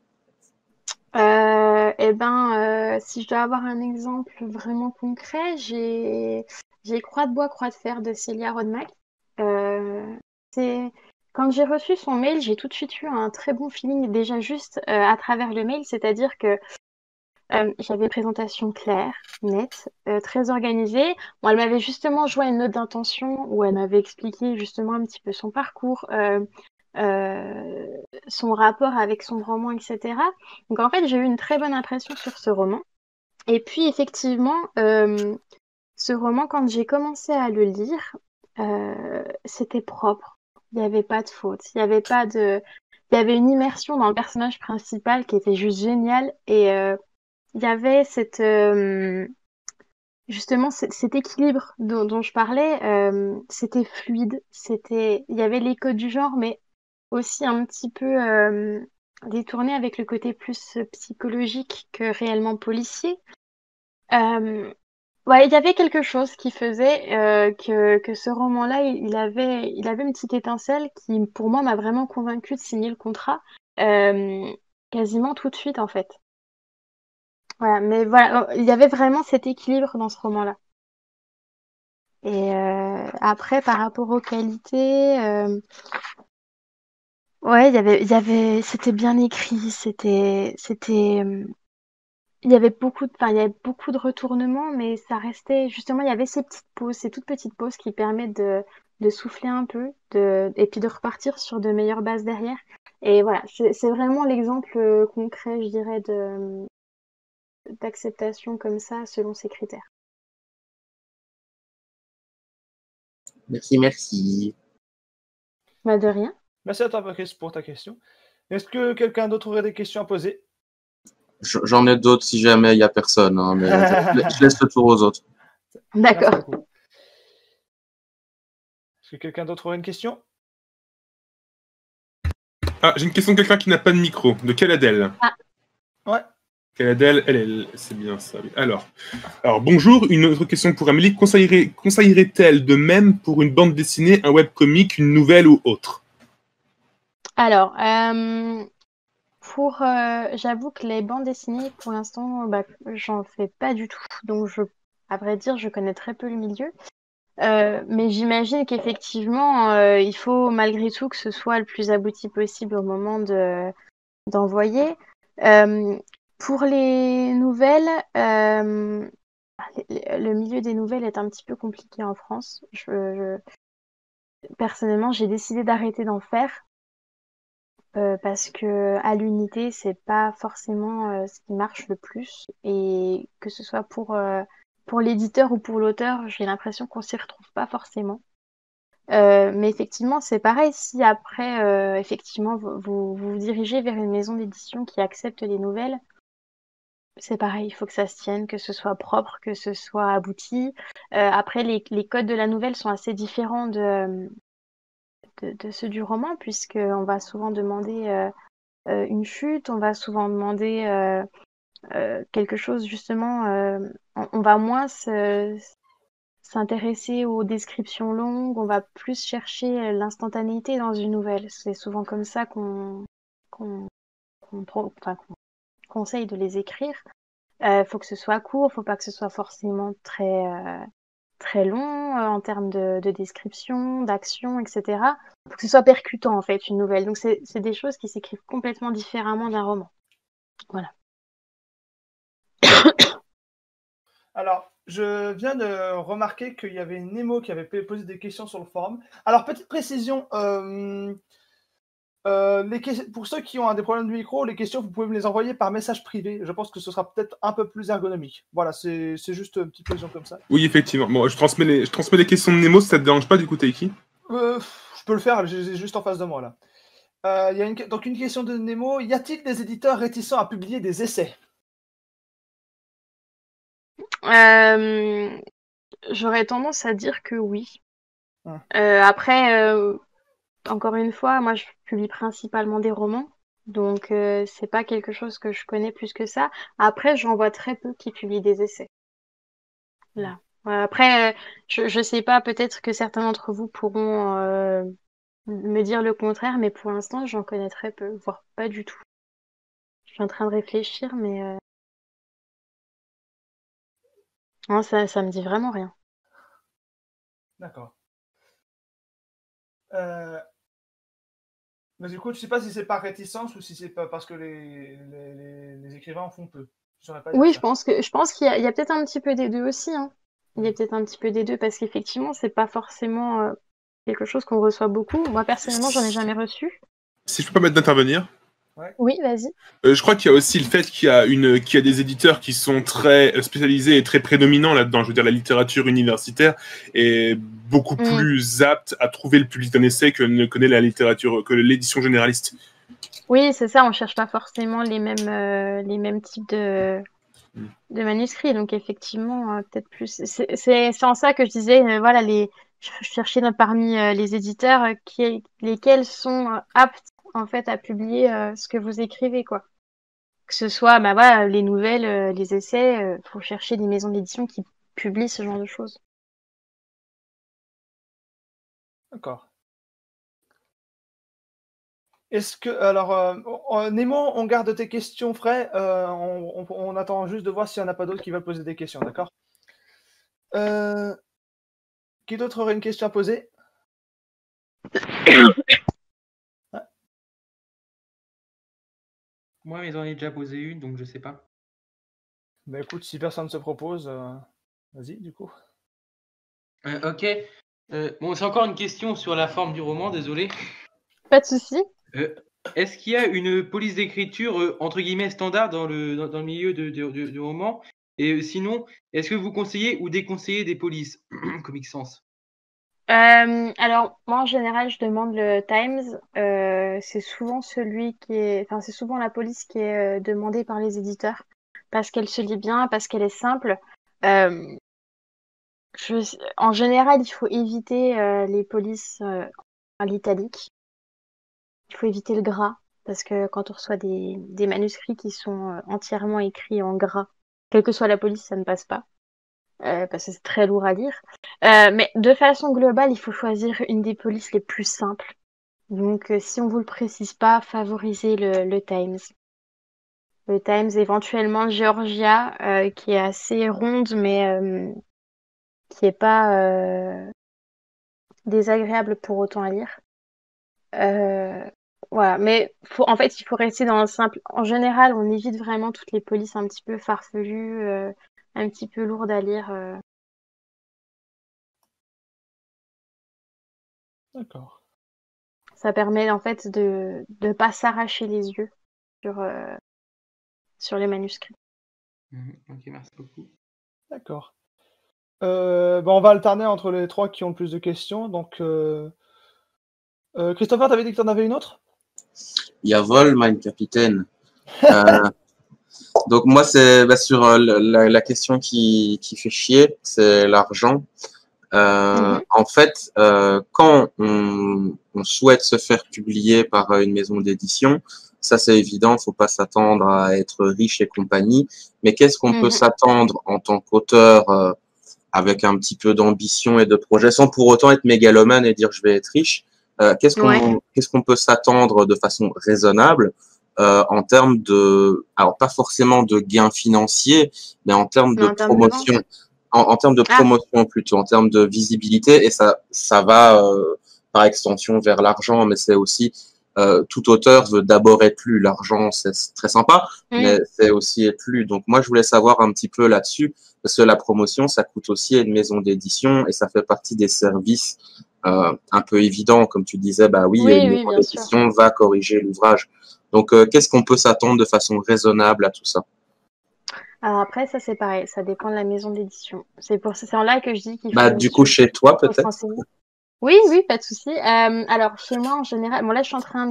Si je dois avoir un exemple vraiment concret, j'ai Croix de bois, croix de fer de Célia Rodmack. Quand j'ai reçu son mail, j'ai tout de suite eu un très bon feeling déjà juste à travers le mail, c'est-à-dire que j'avais une présentation claire, nette, très organisée. Bon, elle m'avait justement joint une note d'intention où elle m'avait expliqué justement un petit peu son parcours, son rapport avec son roman, etc. Donc en fait, j'ai eu une très bonne impression sur ce roman. Et puis effectivement, Ce roman, quand j'ai commencé à le lire, c'était propre. Il n'y avait pas de faute. Il y avait une immersion dans le personnage principal qui était juste géniale. Et il y avait justement cet équilibre dont je parlais. C'était fluide. Il y avait les codes du genre, mais aussi un petit peu détourné avec le côté plus psychologique que réellement policier. Ouais, il y avait quelque chose qui faisait que ce roman-là, il avait une petite étincelle qui, pour moi, m'a vraiment convaincue de signer le contrat quasiment tout de suite, en fait. Voilà, mais voilà, il y avait vraiment cet équilibre dans ce roman-là. Et après, par rapport aux qualités, ouais, c'était bien écrit, il y avait il y avait beaucoup de retournements, mais ça restait, justement, il y avait ces petites pauses, ces toutes petites pauses qui permettent de souffler un peu, et puis de repartir sur de meilleures bases derrière. Et voilà, c'est vraiment l'exemple concret, je dirais, d'acceptation comme ça, selon ces critères. Merci, merci. Bah, de rien. Merci à toi, Patrice, pour ta question. Est-ce que quelqu'un d'autre aurait des questions à poser? J'en ai d'autres si jamais il n'y a personne, hein, mais je laisse le tour aux autres. D'accord. Merci beaucoup. Est-ce que quelqu'un d'autre aurait une question? Ah, j'ai une question de quelqu'un qui n'a pas de micro. De Caladel. Ah. Ouais. Caladel, elle, c'est bien ça. Oui. Alors, bonjour. Une autre question pour Amélie. Conseillerait-elle de même pour une bande dessinée, un webcomic, une nouvelle ou autre? Alors, j'avoue que les bandes dessinées, pour l'instant, j'en fais pas du tout. Donc, à vrai dire, je connais très peu le milieu. Mais j'imagine qu'effectivement, il faut malgré tout que ce soit le plus abouti possible au moment d'envoyer. Pour les nouvelles, le milieu des nouvelles est un petit peu compliqué en France. Personnellement, j'ai décidé d'arrêter d'en faire. Parce que à l'unité, c'est pas forcément ce qui marche le plus. Et que ce soit pour l'éditeur ou pour l'auteur, j'ai l'impression qu'on s'y retrouve pas forcément. Mais effectivement, c'est pareil. Si après, effectivement, vous dirigez vers une maison d'édition qui accepte les nouvelles, c'est pareil. Il faut que ça se tienne, que ce soit propre, que ce soit abouti. Après, les codes de la nouvelle sont assez différents de ceux du roman, puisqu'on va souvent demander une chute, on va souvent demander quelque chose justement, on va moins s'intéresser aux descriptions longues, on va plus chercher l'instantanéité dans une nouvelle. C'est souvent comme ça qu'on conseille de les écrire. Faut que ce soit court, faut pas que ce soit forcément très long en termes de description, d'action, etc. Faut que ce soit percutant en fait, une nouvelle. Donc c'est des choses qui s'écrivent complètement différemment d'un roman. Voilà. Alors, je viens de remarquer qu'il y avait Nemo qui avait posé des questions sur le forum. Alors, petite précision, pour ceux qui ont des problèmes de micro, les questions, vous pouvez me les envoyer par message privé. Je pense que ce sera peut-être un peu plus ergonomique. Voilà, c'est juste une petite précision comme ça. Oui, effectivement. Bon, je transmets les questions de Nemo, si ça te dérange pas, du coup, Taiki? Je peux le faire, j'ai juste en face de moi, là. Il y a donc une question de Nemo. Y a-t-il des éditeurs réticents à publier des essais? J'aurais tendance à dire que oui. Hum. Après, encore une fois, moi je publie principalement des romans, donc c'est pas quelque chose que je connais plus que ça. Après, j'en vois très peu qui publient des essais. Là. Après, je sais pas, peut-être que certains d'entre vous pourront me dire le contraire, mais pour l'instant, j'en connais très peu, voire pas du tout. Je suis en train de réfléchir, mais non, ça me dit vraiment rien. D'accord. Mais du coup, tu sais pas si c'est par réticence ou si c'est pas parce que les écrivains en font peu. Oui, je pense qu'il y a peut-être un petit peu des deux aussi, hein. Il y a peut-être un petit peu des deux parce qu'effectivement, c'est pas forcément quelque chose qu'on reçoit beaucoup. Moi, personnellement, j'en ai jamais reçu. Si je peux pas mettre d'intervenir. Oui, vas-y. Je crois qu'il y a aussi le fait qu'il y a des éditeurs qui sont très spécialisés et très prédominants là-dedans. Je veux dire, la littérature universitaire est beaucoup plus apte à trouver le public d'un essai que ne connaît la littérature, que l'édition généraliste. Oui, c'est ça, on cherche pas forcément les mêmes types de manuscrits, donc effectivement, peut-être plus. C'est en ça que je disais, voilà, je cherchais parmi les éditeurs lesquels sont aptes en fait à publier ce que vous écrivez, quoi. Que ce soit, bah voilà, les nouvelles, les essais, faut chercher des maisons d'édition qui publient ce genre de choses. D'accord. Est-ce que, alors, Nemo, on garde tes questions frais. On attend juste de voir s'il n'y en a pas d'autres qui veulent poser des questions, d'accord? Qui d'autre aurait une question à poser? Moi, mais j'en ai déjà posé une, donc je sais pas. Bah écoute, si personne ne se propose, vas-y, du coup. Ok. Bon, c'est encore une question sur la forme du roman, désolé. Pas de souci. Est-ce qu'il y a une police d'écriture entre guillemets standard dans le milieu du roman? Et sinon, est-ce que vous conseillez ou déconseillez des polices Comic Sans? Alors, moi, en général, je demande le Times. C'est souvent c'est souvent la police qui est demandée par les éditeurs parce qu'elle se lit bien, parce qu'elle est simple. Euh, En général, il faut éviter les polices à l'italique. Il faut éviter le gras parce que quand on reçoit des manuscrits qui sont entièrement écrits en gras, quelle que soit la police, ça ne passe pas. Parce que c'est très lourd à lire. Mais de façon globale, il faut choisir une des polices les plus simples. Donc, si on vous le précise pas, favorisez le Times. Le Times, éventuellement Georgia, qui est assez ronde, mais qui est pas désagréable pour autant à lire. Voilà, mais en fait, il faut rester dans le simple. En général, on évite vraiment toutes les polices un petit peu farfelues, un petit peu lourdes à lire. D'accord. Ça permet en fait de ne pas s'arracher les yeux sur les manuscrits. Ok, merci beaucoup. D'accord. On va alterner entre les trois qui ont le plus de questions. Donc, Christopher, t'avais dit que t'en avais une autre? Il y a Vol, mein Capitaine. Donc moi, c'est sur la question qui fait chier, c'est l'argent. En fait, quand on souhaite se faire publier par une maison d'édition, ça c'est évident, faut pas s'attendre à être riche et compagnie. Mais qu'est-ce qu'on peut s'attendre en tant qu'auteur avec un petit peu d'ambition et de projet, sans pour autant être mégalomane et dire je vais être riche? Qu'est-ce qu'on peut s'attendre de façon raisonnable en termes alors pas forcément de gains financiers, mais en termes de promotion. En termes de promotion plutôt, en termes de visibilité, et ça va par extension vers l'argent, mais c'est aussi tout auteur veut d'abord être lu. L'argent, c'est très sympa, mais c'est aussi être lu. Donc moi, je voulais savoir un petit peu là-dessus, parce que la promotion, ça coûte aussi à une maison d'édition, et ça fait partie des services un peu évidents, comme tu disais, bah oui, une maison d'édition va corriger l'ouvrage. Donc qu'est-ce qu'on peut s'attendre de façon raisonnable à tout ça? Alors après, ça c'est pareil, ça dépend de la maison d'édition. C'est en là que je dis qu'il faut. Du coup, chez toi peut-être. Oui, pas de souci. Alors chez moi en général, bon là je suis en train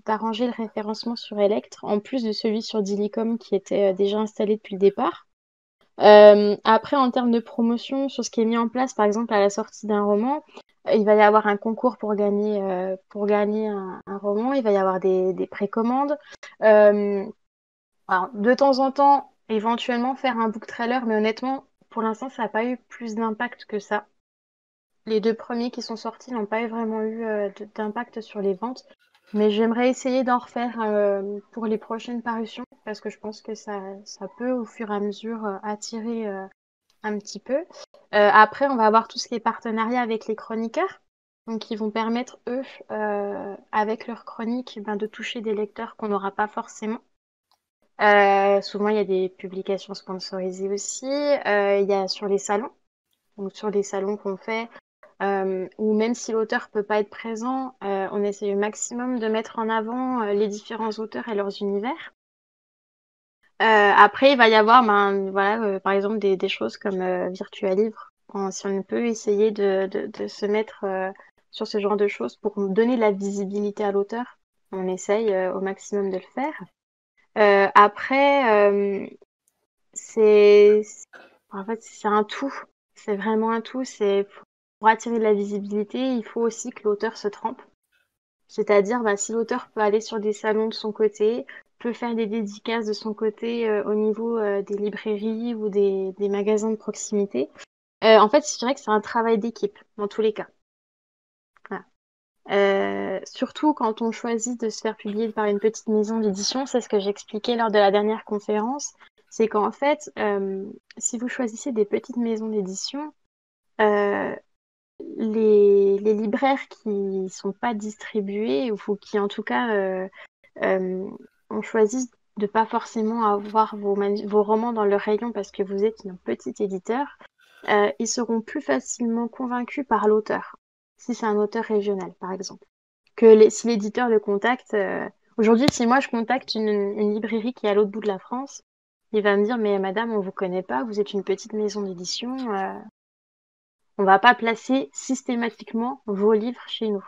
d'arranger le référencement sur Electre, en plus de celui sur Dilicom qui était déjà installé depuis le départ. Après, en termes de promotion, sur ce qui est mis en place, par exemple à la sortie d'un roman, il va y avoir un concours pour gagner un roman. Il va y avoir des précommandes. Alors, de temps en temps, éventuellement faire un book trailer, mais honnêtement, pour l'instant, ça n'a pas eu plus d'impact que ça. Les 2 premiers qui sont sortis n'ont pas vraiment eu d'impact sur les ventes. Mais j'aimerais essayer d'en refaire pour les prochaines parutions, parce que je pense que ça peut, au fur et à mesure, attirer un petit peu. Après, on va avoir tout ce qui est partenariat avec les chroniqueurs. Donc, ils vont permettre, eux, avec leurs chroniques, de toucher des lecteurs qu'on n'aura pas forcément. Souvent, il y a des publications sponsorisées aussi. Il y a sur les salons. Donc, sur les salons qu'on fait, ou même si l'auteur peut pas être présent, on essaie au maximum de mettre en avant les différents auteurs et leurs univers. Après, il va y avoir, voilà, par exemple, des choses comme Virtua Livre. Si on peut essayer de se mettre sur ce genre de choses pour donner de la visibilité à l'auteur, on essaye au maximum de le faire. Après, en fait, c'est un tout. C'est vraiment un tout. Pour attirer de la visibilité, il faut aussi que l'auteur se trempe. C'est-à-dire, si l'auteur peut aller sur des salons de son côté, peut faire des dédicaces de son côté au niveau des librairies ou des magasins de proximité. En fait, je dirais que c'est un travail d'équipe, dans tous les cas. Voilà. Surtout quand on choisit de se faire publier par une petite maison d'édition, c'est ce que j'expliquais lors de la dernière conférence, c'est qu'en fait, si vous choisissez des petites maisons d'édition, les libraires qui sont pas distribués ou qui en tout cas ont choisi de pas forcément avoir vos romans dans leur rayon parce que vous êtes un petit éditeur, ils seront plus facilement convaincus par l'auteur, si c'est un auteur régional par exemple. Si l'éditeur le contacte, aujourd'hui si moi je contacte une librairie qui est à l'autre bout de la France, il va me dire mais madame on vous connaît pas, vous êtes une petite maison d'édition, on va pas placer systématiquement vos livres chez nous.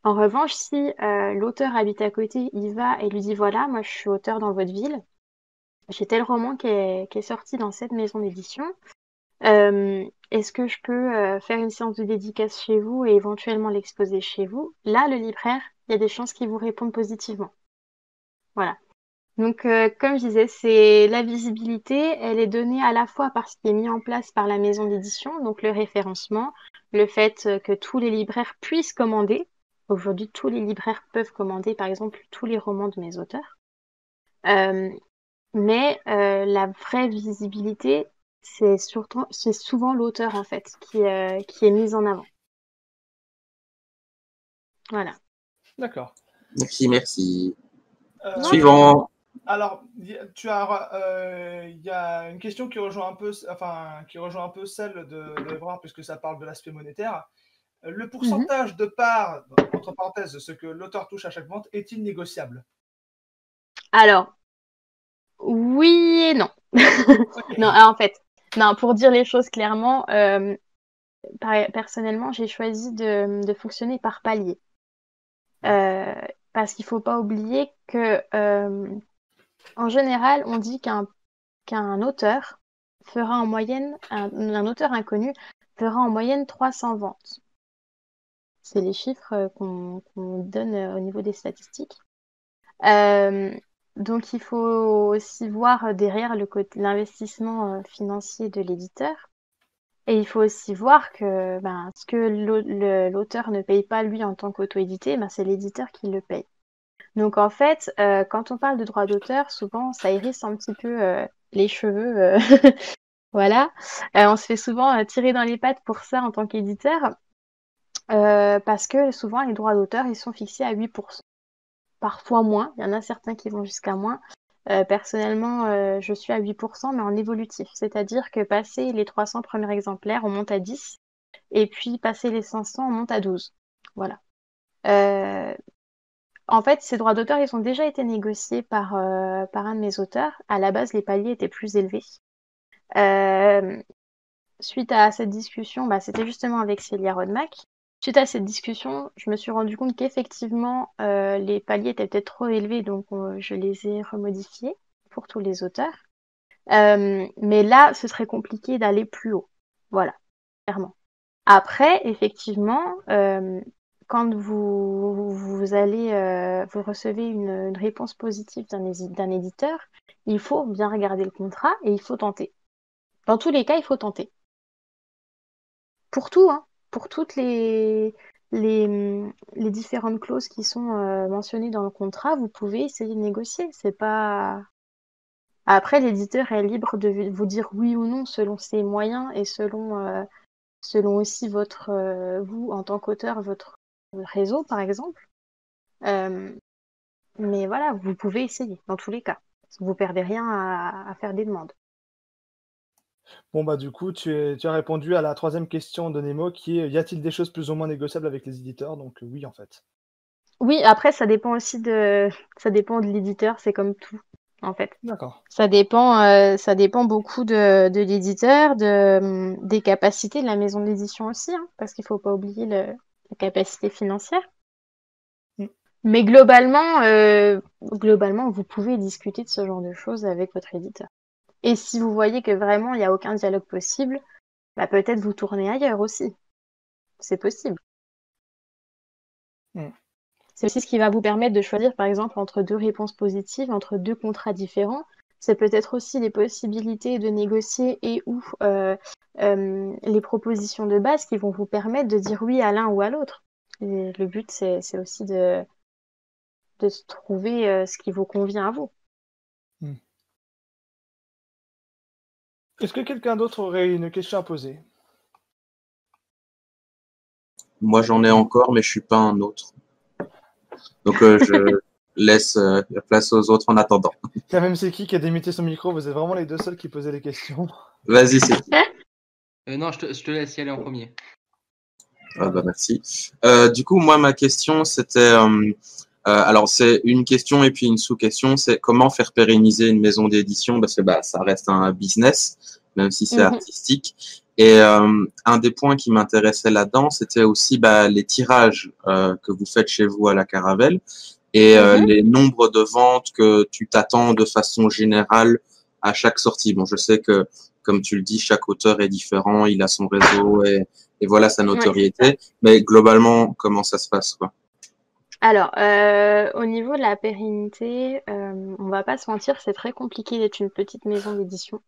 En revanche, si l'auteur habite à côté, il va et lui dit voilà, moi je suis auteur dans votre ville, j'ai tel roman qui est sorti dans cette maison d'édition. Est-ce que je peux faire une séance de dédicace chez vous et éventuellement l'exposer chez vous? Là, le libraire, il y a des chances qu'il vous réponde positivement. Voilà. Donc, comme je disais, c'est la visibilité, elle est donnée à la fois par ce qui est mis en place par la maison d'édition, donc le référencement, le fait que tous les libraires puissent commander. Aujourd'hui, tous les libraires peuvent commander, par exemple, tous les romans de mes auteurs. Mais la vraie visibilité, c'est souvent l'auteur, en fait, qui est mise en avant. Voilà. D'accord. Merci. Non, Suivant. Alors, il y a une question qui rejoint un peu celle de Évrard, puisque ça parle de l'aspect monétaire. Le pourcentage de part, entre parenthèses, de ce que l'auteur touche à chaque vente, est-il négociable? Alors, oui et non. Ok. Non, en fait, non, pour dire les choses clairement, personnellement, j'ai choisi de fonctionner par palier. Parce qu'il faut pas oublier que, en général, on dit qu'un auteur fera en moyenne, un auteur inconnu fera en moyenne 300 ventes. C'est les chiffres qu'on donne au niveau des statistiques. Donc, il faut aussi voir derrière l'investissement financier de l'éditeur. Et il faut aussi voir que ce que l'auteur ne paye pas lui en tant qu'auto-édité, c'est l'éditeur qui le paye. Donc en fait, quand on parle de droit d'auteur, souvent ça hérisse un petit peu les cheveux. Voilà. On se fait souvent tirer dans les pattes pour ça en tant qu'éditeur. Parce que souvent les droits d'auteur, ils sont fixés à 8%. Parfois moins. Il y en a certains qui vont jusqu'à moins. Personnellement, je suis à 8%, mais en évolutif. C'est-à-dire que passer les 300 premiers exemplaires, on monte à 10. Et puis, passer les 500, on monte à 12. Voilà. En fait, ces droits d'auteur, ils ont déjà été négociés par un de mes auteurs. À la base, les paliers étaient plus élevés. Suite à cette discussion, c'était justement avec Célia Rodmack. Suite à cette discussion, je me suis rendu compte qu'effectivement, les paliers étaient peut-être trop élevés, donc je les ai remodifiés pour tous les auteurs. Mais là, ce serait compliqué d'aller plus haut. Voilà, clairement. Après, effectivement, quand vous recevez une réponse positive d'un éditeur, il faut bien regarder le contrat et il faut tenter. Dans tous les cas, il faut tenter. Pour tout, hein, pour toutes les différentes clauses qui sont mentionnées dans le contrat, vous pouvez essayer de négocier. C'est pas. Après, l'éditeur est libre de vous dire oui ou non selon ses moyens et selon aussi vous en tant qu'auteur, votre réseau par exemple. Mais voilà, vous pouvez essayer dans tous les cas. Vous perdez rien à faire des demandes. Bon, bah, du coup, tu as répondu à la troisième question de Nemo qui est: y a-t-il des choses plus ou moins négociables avec les éditeurs? Donc, oui, en fait. Oui, après, ça dépend aussi ça dépend de l'éditeur, c'est comme tout, en fait. D'accord. Ça dépend beaucoup de l'éditeur, des capacités de la maison d'édition aussi, hein, parce qu'il faut pas oublier la capacité financière. Mm. Mais globalement, vous pouvez discuter de ce genre de choses avec votre éditeur. Et si vous voyez que vraiment il n'y a aucun dialogue possible, bah peut-être vous tournez ailleurs aussi. C'est possible. Mm. C'est aussi ce qui va vous permettre de choisir, par exemple, entre deux réponses positives, entre deux contrats différents. C'est peut-être aussi les possibilités de négocier et ou les propositions de base qui vont vous permettre de dire oui à l'un ou à l'autre. Et le but, c'est aussi de se trouver ce qui vous convient à vous. Est-ce que quelqu'un d'autre aurait une question à poser? Moi, j'en ai encore, mais je suis pas un autre. Donc, je laisse la place aux autres en attendant. Quand même, c'est qui a démuté son micro? Vous êtes vraiment les deux seuls qui posaient les questions. Vas-y, c'est qui? Non, je te laisse y aller en premier. Ah bah, merci. Du coup, moi, ma question, c'était... alors, c'est une question et puis une sous-question, c'est comment faire pérenniser une maison d'édition, parce que bah, ça reste un business, même si c'est artistique. Et un des points qui m'intéressait là-dedans, c'était aussi bah, les tirages que vous faites chez vous à la Caravelle et les nombres de ventes que tu t'attends de façon générale à chaque sortie. Bon, je sais que, comme tu le dis, chaque auteur est différent, il a son réseau et voilà sa notoriété. Mais globalement, comment ça se passe, quoi? Alors, au niveau de la pérennité, on va pas se mentir, c'est très compliqué d'être une petite maison d'édition.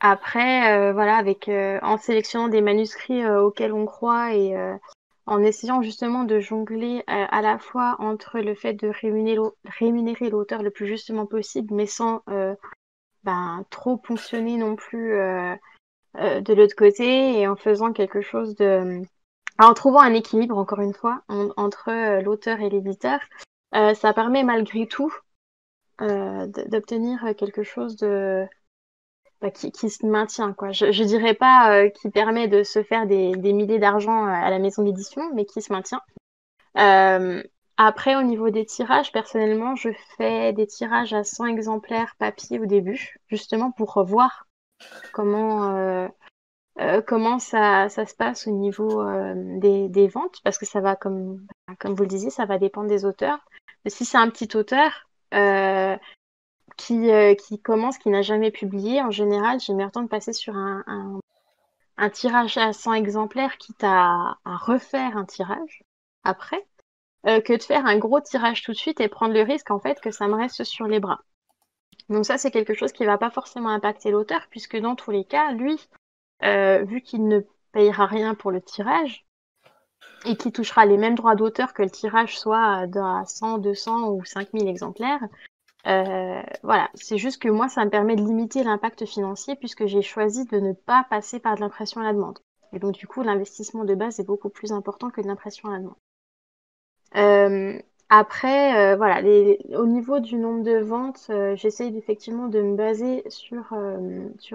Après, voilà, en sélectionnant des manuscrits auxquels on croit et en essayant justement de jongler à la fois entre le fait de rémunérer l'auteur le plus justement possible, mais sans trop ponctionner non plus de l'autre côté et en faisant quelque chose en trouvant un équilibre, encore une fois, entre l'auteur et l'éditeur, ça permet malgré tout d'obtenir quelque chose qui se maintient, quoi. Je dirais pas qui permet de se faire des milliers d'argent à la maison d'édition, mais qui se maintient. Après, au niveau des tirages, personnellement, je fais des tirages à 100 exemplaires papier au début, justement pour voir comment ça se passe au niveau des ventes, parce que ça va, comme vous le disiez, ça va dépendre des auteurs. Mais si c'est un petit auteur qui commence, qui n'a jamais publié, en général, j'ai mis le temps de passer sur un tirage à 100 exemplaires, quitte à refaire un tirage après, que de faire un gros tirage tout de suite et prendre le risque, en fait, que ça me reste sur les bras. Donc ça, c'est quelque chose qui va pas forcément impacter l'auteur, puisque dans tous les cas, lui, vu qu'il ne payera rien pour le tirage, et qui touchera les mêmes droits d'auteur que le tirage soit à 100, 200 ou 5000 exemplaires, voilà, c'est juste que moi, ça me permet de limiter l'impact financier puisque j'ai choisi de ne pas passer par de l'impression à la demande. Et donc, du coup, l'investissement de base est beaucoup plus important que de l'impression à la demande. Après, voilà, au niveau du nombre de ventes, j'essaye effectivement de me baser sur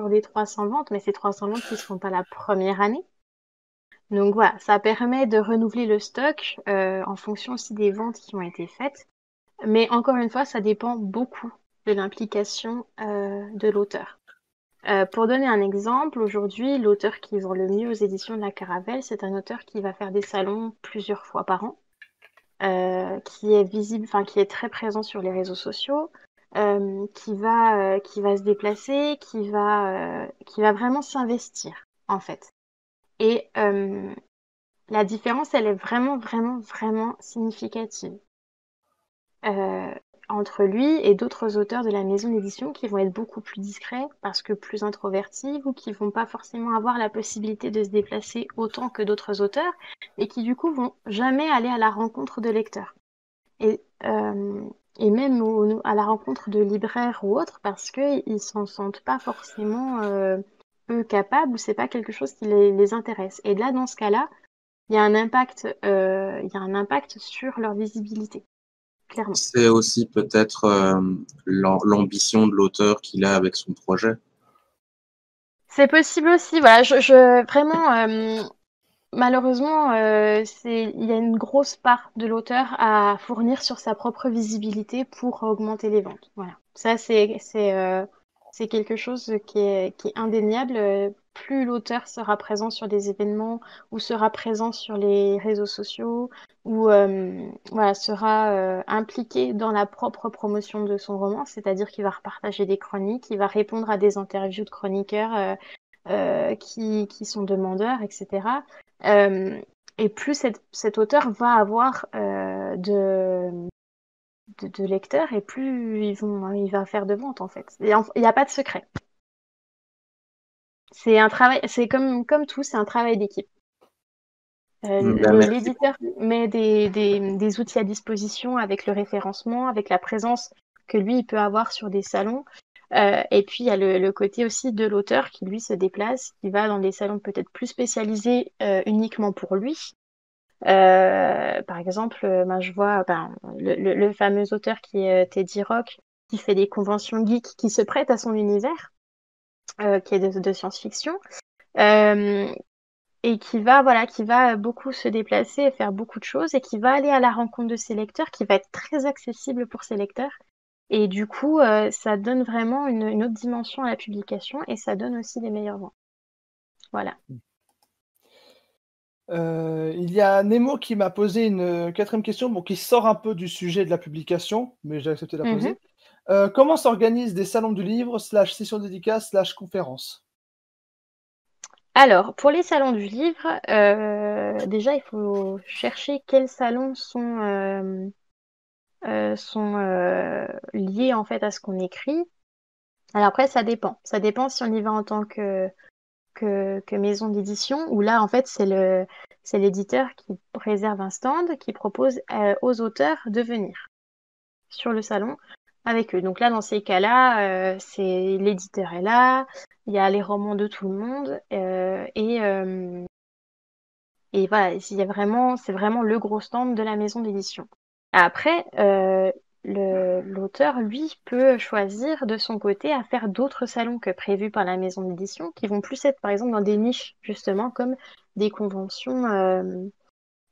les 300 ventes, mais ces 300 ventes qui ne se font pas la première année. Donc voilà, ça permet de renouveler le stock en fonction aussi des ventes qui ont été faites. Mais encore une fois, ça dépend beaucoup de l'implication de l'auteur. Pour donner un exemple, aujourd'hui, l'auteur qui vend le mieux aux éditions de la Caravelle, c'est un auteur qui va faire des salons plusieurs fois par an, qui est visible, enfin qui est très présent sur les réseaux sociaux, qui va se déplacer, qui va vraiment s'investir en fait. Et la différence, elle est vraiment, vraiment, vraiment significative. Entre lui et d'autres auteurs de la maison d'édition qui vont être beaucoup plus discrets parce que plus introvertis ou qui vont pas forcément avoir la possibilité de se déplacer autant que d'autres auteurs et qui du coup vont jamais aller à la rencontre de lecteurs et même à la rencontre de libraires ou autres parce qu'ils s'en sentent pas forcément eux capables ou c'est pas quelque chose qui les intéresse. Et là, dans ce cas-là, il y a un impact sur leur visibilité. clairement. C'est aussi peut-être l'ambition de l'auteur qu'il a avec son projet. C'est possible aussi, voilà. Vraiment, malheureusement, il y a une grosse part de l'auteur à fournir sur sa propre visibilité pour augmenter les ventes. Voilà. Ça, c'est quelque chose qui est indéniable. Plus l'auteur sera présent sur des événements ou sera présent sur les réseaux sociaux ou voilà, sera impliqué dans la propre promotion de son roman, c'est-à-dire qu'il va repartager des chroniques, il va répondre à des interviews de chroniqueurs qui sont demandeurs, etc. Et plus cet auteur va avoir de lecteurs et plus il va faire de ventes en fait. Il n'y a pas de secret. C'est un travail, c'est comme tout, c'est un travail d'équipe. Merci. L'éditeur met des outils à disposition avec le référencement, avec la présence que lui il peut avoir sur des salons. Et puis il y a le côté aussi de l'auteur qui lui se déplace, qui va dans des salons peut-être plus spécialisés uniquement pour lui. Par exemple, je vois le fameux auteur qui est Teddy Rock, qui fait des conventions geeks qui se prêtent à son univers, qui est de science-fiction. Et qui va beaucoup se déplacer et faire beaucoup de choses et qui va aller à la rencontre de ses lecteurs, qui va être très accessible pour ses lecteurs. Et du coup, ça donne vraiment une autre dimension à la publication et ça donne aussi des meilleures ventes. Voilà. Il y a Nemo qui m'a posé une quatrième question, bon, qui sort un peu du sujet de la publication, mais j'ai accepté de la poser. Comment s'organisent des salons du livre / sessions dédicaces / conférences? Alors, pour les salons du livre, déjà, il faut chercher quels salons sont liés en fait à ce qu'on écrit. Alors après, ça dépend. Ça dépend si on y va en tant que maison d'édition, où là, en fait, c'est l'éditeur qui réserve un stand, qui propose aux auteurs de venir sur le salon avec eux. Donc là, dans ces cas-là, c'est l'éditeur est là, il y a les romans de tout le monde, et voilà, c'est vraiment le gros stand de la maison d'édition. Après, l'auteur, lui, peut choisir de son côté à faire d'autres salons que prévus par la maison d'édition, qui vont plus être, par exemple, dans des niches, justement, comme des conventions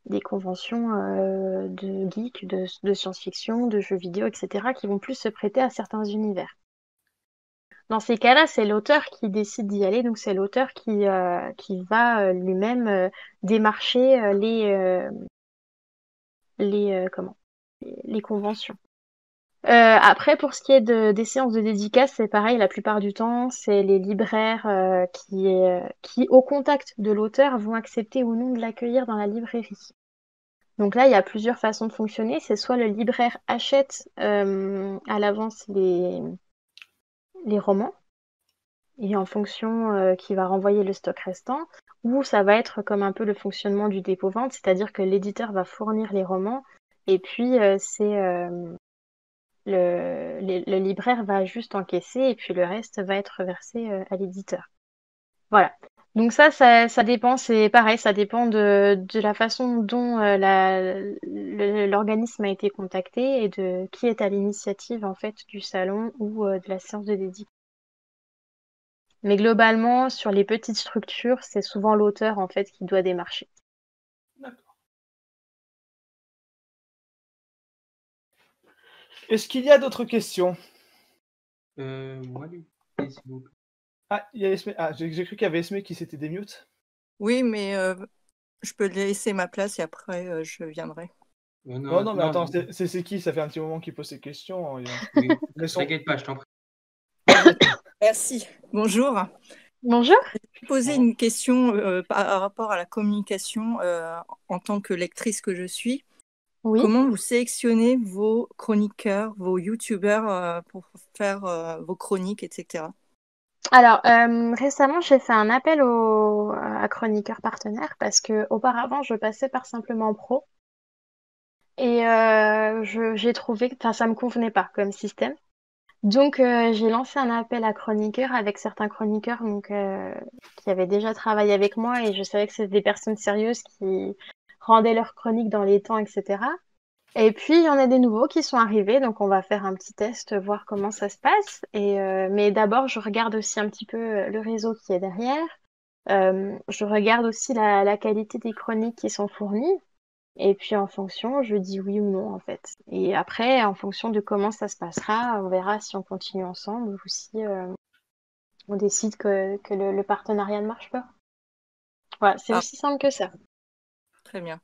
de geeks, de science-fiction, de jeux vidéo, etc., qui vont plus se prêter à certains univers. Dans ces cas-là, c'est l'auteur qui décide d'y aller, donc c'est l'auteur qui va lui-même démarcher les conventions. Après, pour ce qui est des séances de dédicace, c'est pareil, la plupart du temps, c'est les libraires qui, au contact de l'auteur, vont accepter ou non de l'accueillir dans la librairie. Donc là, il y a plusieurs façons de fonctionner. C'est soit le libraire achète à l'avance les romans, et en fonction qui va renvoyer le stock restant, ou ça va être comme un peu le fonctionnement du dépôt-vente, c'est-à-dire que l'éditeur va fournir les romans, et puis le libraire va juste encaisser, et puis le reste va être versé à l'éditeur. Voilà. Donc ça dépend, c'est pareil, ça dépend de la façon dont l'organisme a été contacté et de qui est à l'initiative en fait du salon ou de la séance de dédicace. Mais globalement, sur les petites structures, c'est souvent l'auteur en fait qui doit démarcher. D'accord. Est-ce qu'il y a d'autres questions? Moi, s'il vous plaît. Ah, il y a Esme. Ah, j'ai cru qu'il y avait Esme qui s'était démute. Oui, mais je peux laisser ma place et après je viendrai. Non, mais attends, c'est qui? Ça fait un petit moment qu'il pose ces questions. T'inquiète pas, je t'en prie. Merci. Bonjour. Bonjour. Je vais poser une question par rapport à la communication en tant que lectrice que je suis. Oui. Comment vous sélectionnez vos chroniqueurs, vos youtubeurs pour faire vos chroniques, etc. Alors, récemment, j'ai fait un appel à chroniqueurs partenaires parce que auparavant, je passais par Simplement Pro et j'ai trouvé que ça me convenait pas comme système. Donc, j'ai lancé un appel à chroniqueurs avec certains chroniqueurs qui avaient déjà travaillé avec moi et je savais que c'était des personnes sérieuses qui rendaient leurs chroniques dans les temps, etc. Et puis, il y en a des nouveaux qui sont arrivés, donc on va faire un petit test, voir comment ça se passe. Mais d'abord, je regarde aussi un petit peu le réseau qui est derrière. Je regarde aussi la qualité des chroniques qui sont fournies. Et puis, en fonction, je dis oui ou non, en fait. Et après, en fonction de comment ça se passera, on verra si on continue ensemble ou si on décide que le partenariat ne marche pas. Voilà, c'est Ah. aussi simple que ça. Très bien.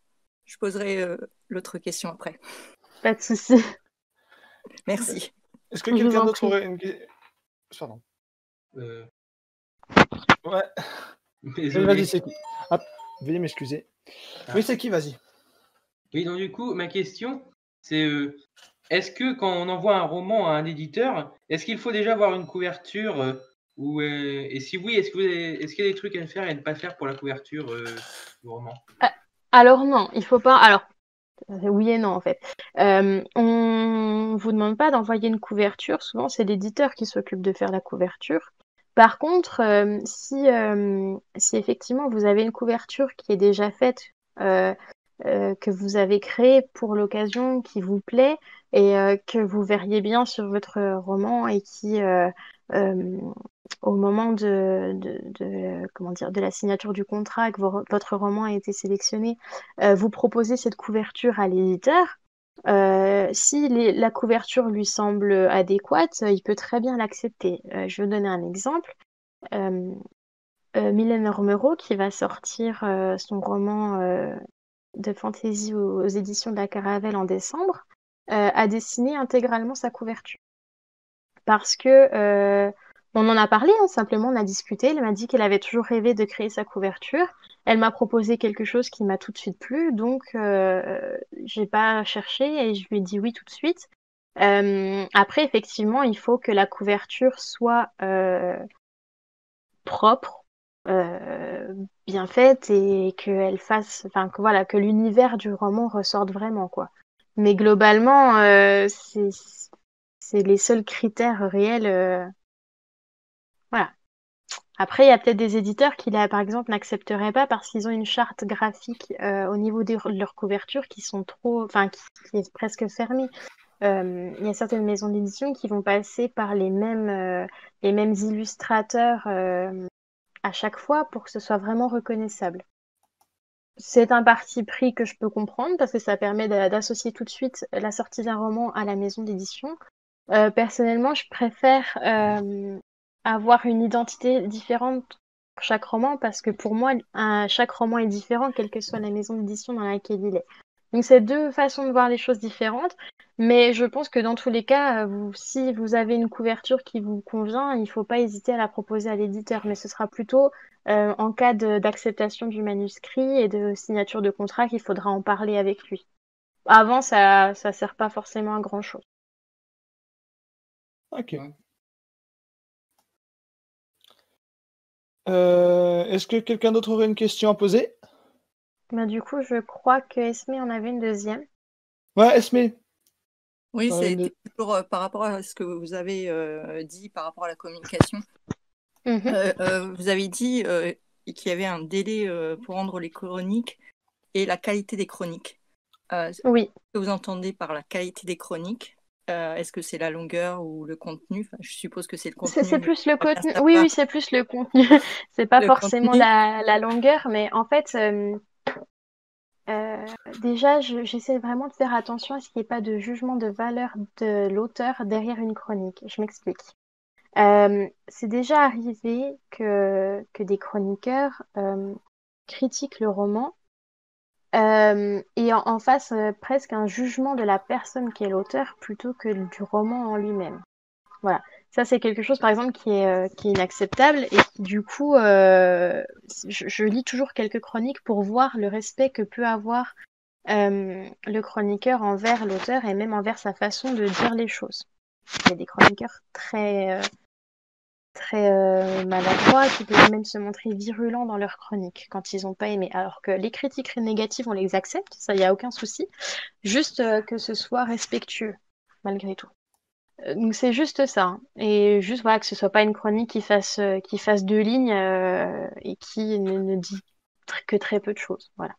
Je poserai l'autre question après. Pas de souci. Merci. Est-ce que Je vous quelqu'un en d'autre prie. aurait une question? Pardon. Euh, Ouais. désolé. Vas-y, c'est qui? Ah, veuillez m'excuser. Ah. Oui, c'est qui? Vas-y. Oui, donc du coup, ma question, c'est est-ce que quand on envoie un roman à un éditeur, est-ce qu'il faut déjà avoir une couverture et si oui, est-ce qu'il y a des trucs à faire et à ne pas faire pour la couverture du roman? Alors non, il faut pas. Alors oui et non en fait. On vous demande pas d'envoyer une couverture. Souvent, c'est l'éditeur qui s'occupe de faire la couverture. Par contre, si effectivement vous avez une couverture qui est déjà faite, que vous avez créée pour l'occasion, qui vous plaît et que vous verriez bien sur votre roman et qui, au moment comment dire, de la signature du contrat, que votre roman a été sélectionné, vous proposez cette couverture à l'éditeur. Si la couverture lui semble adéquate, il peut très bien l'accepter. Je vais vous donner un exemple. Mylène Ormereau, qui va sortir son roman de fantasy aux éditions de la Caravelle en décembre, a dessiné intégralement sa couverture. Parce que on en a parlé, hein, simplement on a discuté. Elle m'a dit qu'elle avait toujours rêvé de créer sa couverture. Elle m'a proposé quelque chose qui m'a tout de suite plu, donc j'ai pas cherché et je lui ai dit oui tout de suite. Après, effectivement, il faut que la couverture soit propre, bien faite et qu'elle fasse, enfin que voilà, que l'univers du roman ressorte vraiment, quoi. Mais globalement, c'est les seuls critères réels. Voilà. Après, il y a peut-être des éditeurs qui, là, par exemple, n'accepteraient pas parce qu'ils ont une charte graphique au niveau de leur couverture qui sont trop, enfin, qui est presque fermée. Il y a certaines maisons d'édition qui vont passer par les mêmes illustrateurs à chaque fois pour que ce soit vraiment reconnaissable. C'est un parti pris que je peux comprendre parce que ça permet d'associer tout de suite la sortie d'un roman à la maison d'édition. Personnellement, je préfère avoir une identité différente pour chaque roman parce que pour moi, chaque roman est différent, quelle que soit la maison d'édition dans laquelle il est. Donc, c'est deux façons de voir les choses différentes, mais je pense que dans tous les cas, si vous avez une couverture qui vous convient, il ne faut pas hésiter à la proposer à l'éditeur, mais ce sera plutôt en cas d'acceptation du manuscrit et de signature de contrat qu'il faudra en parler avec lui. Avant, ça ne sert pas forcément à grand-chose. Ok. Est-ce que quelqu'un d'autre aurait une question à poser? Bah, du coup, je crois que Esme en avait une deuxième. Ouais, Esme. Oui, Ouais, c'est toujours par rapport à ce que vous avez dit par rapport à la communication. Vous avez dit qu'il y avait un délai pour rendre les chroniques et la qualité des chroniques. Oui. Ce que vous entendez par la qualité des chroniques, est-ce que c'est la longueur ou le contenu? Enfin, je suppose que c'est le contenu. C'est plus le contenu. savoir. Oui, c'est plus le contenu. C'est pas Le forcément contenu. la longueur, mais en fait, déjà, j'essaie vraiment de faire attention à ce qu'il n'y ait pas de jugement de valeur de l'auteur derrière une chronique. Je m'explique. C'est déjà arrivé que des chroniqueurs critiquent le roman et en fassent presque un jugement de la personne qui est l'auteur plutôt que du roman en lui-même. Voilà. Ça, c'est quelque chose, par exemple, qui est inacceptable et qui, du coup, je lis toujours quelques chroniques pour voir le respect que peut avoir le chroniqueur envers l'auteur et même envers sa façon de dire les choses. Il y a des chroniqueurs très maladroits qui peuvent même se montrer virulents dans leurs chroniques quand ils n'ont pas aimé. Alors que les critiques négatives, on les accepte, ça, il n'y a aucun souci. Juste que ce soit respectueux, malgré tout. Donc c'est juste ça. Hein. Et juste voilà, que ce soit pas une chronique qui fasse 2 lignes et qui ne dit que très peu de choses. Voilà.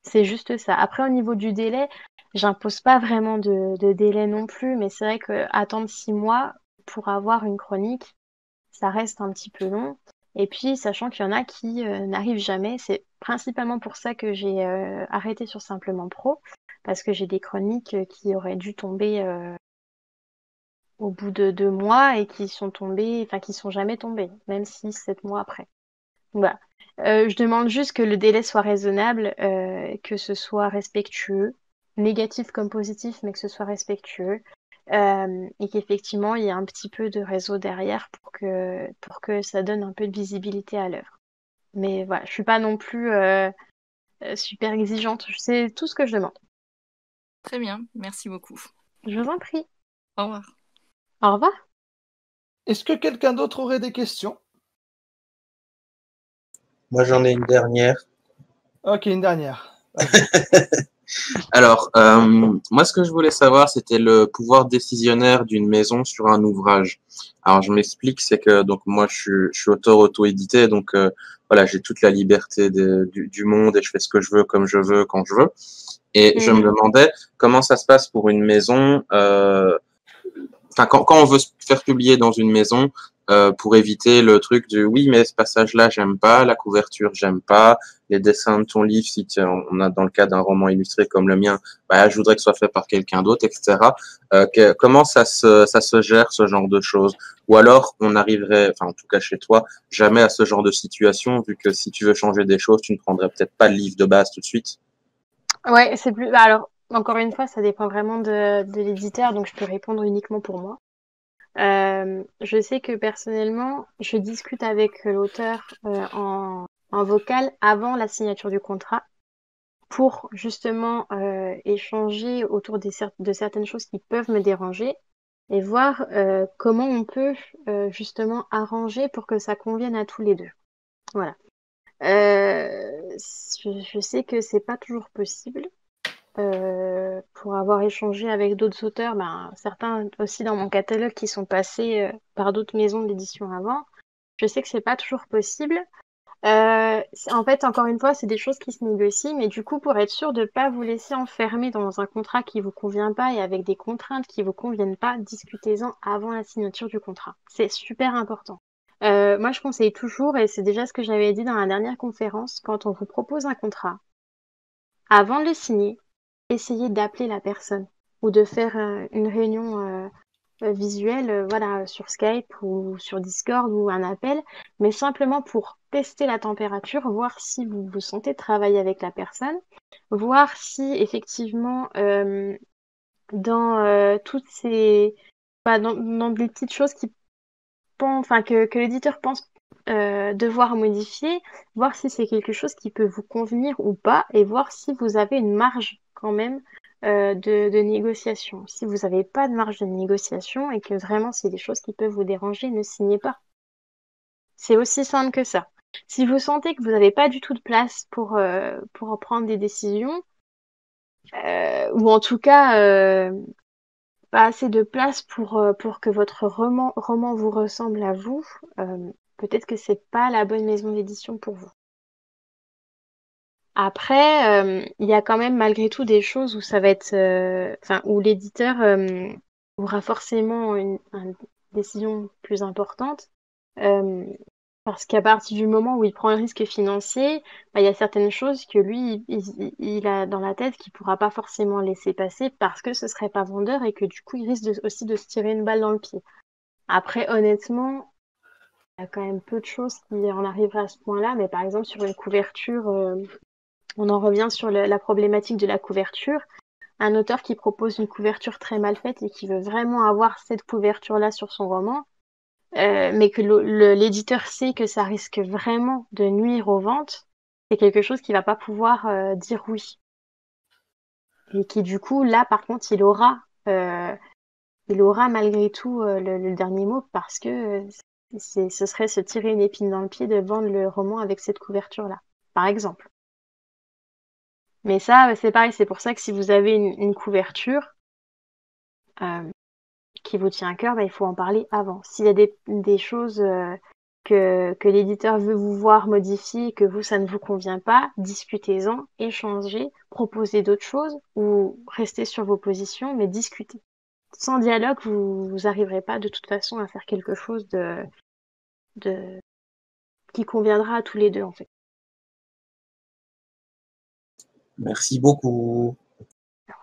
C'est juste ça. Après, au niveau du délai, j'impose pas vraiment de délai non plus, mais c'est vrai que attendre 6 mois pour avoir une chronique, ça reste un petit peu long. Et puis, sachant qu'il y en a qui n'arrivent jamais, c'est principalement pour ça que j'ai arrêté sur Simplement Pro, parce que j'ai des chroniques qui auraient dû tomber au bout de 2 mois et qui sont tombées, enfin qui sont jamais tombées, même 6, 7 mois après. Voilà. Je demande juste que le délai soit raisonnable, que ce soit respectueux, négatif comme positif, mais que ce soit respectueux, et qu'effectivement il y ait un petit peu de réseau derrière pour que ça donne un peu de visibilité à l'œuvre. Mais voilà, je suis pas non plus super exigeante. C'est tout ce que je demande. Très bien, merci beaucoup. Je vous en prie. Au revoir. Au revoir. Est-ce que quelqu'un d'autre aurait des questions? Moi, j'en ai une dernière. Ok, une dernière. Alors, moi, ce que je voulais savoir, c'était le pouvoir décisionnaire d'une maison sur un ouvrage. Alors, je m'explique, c'est que donc moi, je suis auteur auto-édité, donc voilà, j'ai toute la liberté du monde et je fais ce que je veux, comme je veux, quand je veux. Et je me demandais comment ça se passe pour une maison. Enfin, quand on veut se faire publier dans une maison, pour éviter le truc de oui, mais ce passage-là, j'aime pas, la couverture, j'aime pas, les dessins de ton livre, si on a dans le cas d'un roman illustré comme le mien, bah, je voudrais que ce soit fait par quelqu'un d'autre, etc. Comment ça se gère, ce genre de choses? Ou alors, on arriverait, enfin, en tout cas chez toi, jamais à ce genre de situation, vu que si tu veux changer des choses, tu ne prendrais peut-être pas le livre de base tout de suite. Ouais, c'est plus. Alors, encore une fois, ça dépend vraiment de l'éditeur, donc je peux répondre uniquement pour moi. Je sais que personnellement, je discute avec l'auteur en vocal avant la signature du contrat pour justement échanger autour de certaines choses qui peuvent me déranger et voir comment on peut justement arranger pour que ça convienne à tous les deux. Voilà. Je sais que c'est pas toujours possible. Pour avoir échangé avec d'autres auteurs, certains aussi dans mon catalogue qui sont passés par d'autres maisons d'édition avant, je sais que c'est pas toujours possible. En fait, encore une fois, c'est des choses qui se négocient, mais du coup, pour être sûr de ne pas vous laisser enfermer dans un contrat qui vous convient pas et avec des contraintes qui vous conviennent pas, discutez-en avant la signature du contrat. C'est super important. Moi, je conseille toujours, et c'est déjà ce que j'avais dit dans la dernière conférence, quand on vous propose un contrat, avant de le signer, essayez d'appeler la personne ou de faire une réunion visuelle voilà, sur Skype ou sur Discord ou un appel, mais simplement pour tester la température, voir si vous vous sentez travailler avec la personne, voir si effectivement dans toutes ces dans des petites choses que l'éditeur pense devoir modifier, voir si c'est quelque chose qui peut vous convenir ou pas, et voir si vous avez une marge quand même de négociation. Si vous n'avez pas de marge de négociation et que vraiment c'est des choses qui peuvent vous déranger, ne signez pas. C'est aussi simple que ça. Si vous sentez que vous n'avez pas du tout de place pour prendre des décisions, ou en tout cas pas assez de place pour que votre roman vous ressemble à vous, peut-être que c'est pas la bonne maison d'édition pour vous. Après, il y a quand même malgré tout des choses où ça va être, où l'éditeur aura forcément une décision plus importante, parce qu'à partir du moment où il prend un risque financier, il y a certaines choses que lui, il a dans la tête qu'il pourra pas forcément laisser passer parce que ce serait pas vendeur et que du coup, il risque aussi de se tirer une balle dans le pied. Après, honnêtement, il y a quand même peu de choses qui en arriveraient à ce point-là, mais par exemple, sur une couverture, on en revient sur la problématique de la couverture. Un auteur qui propose une couverture très mal faite et qui veut vraiment avoir cette couverture-là sur son roman, mais que l'éditeur sait que ça risque vraiment de nuire aux ventes, c'est quelque chose qu'il va pas pouvoir dire oui. Et qui du coup, là, par contre, il aura malgré tout le dernier mot parce que ce serait se tirer une épine dans le pied de vendre le roman avec cette couverture-là, par exemple. Mais ça, c'est pareil, c'est pour ça que si vous avez une couverture qui vous tient à cœur, il faut en parler avant. S'il y a des choses que l'éditeur veut vous voir modifier, que vous, ça ne vous convient pas, discutez-en, échangez, proposez d'autres choses ou restez sur vos positions, mais discutez. Sans dialogue, vous n'arriverez pas de toute façon à faire quelque chose qui conviendra à tous les deux, en fait. Merci beaucoup.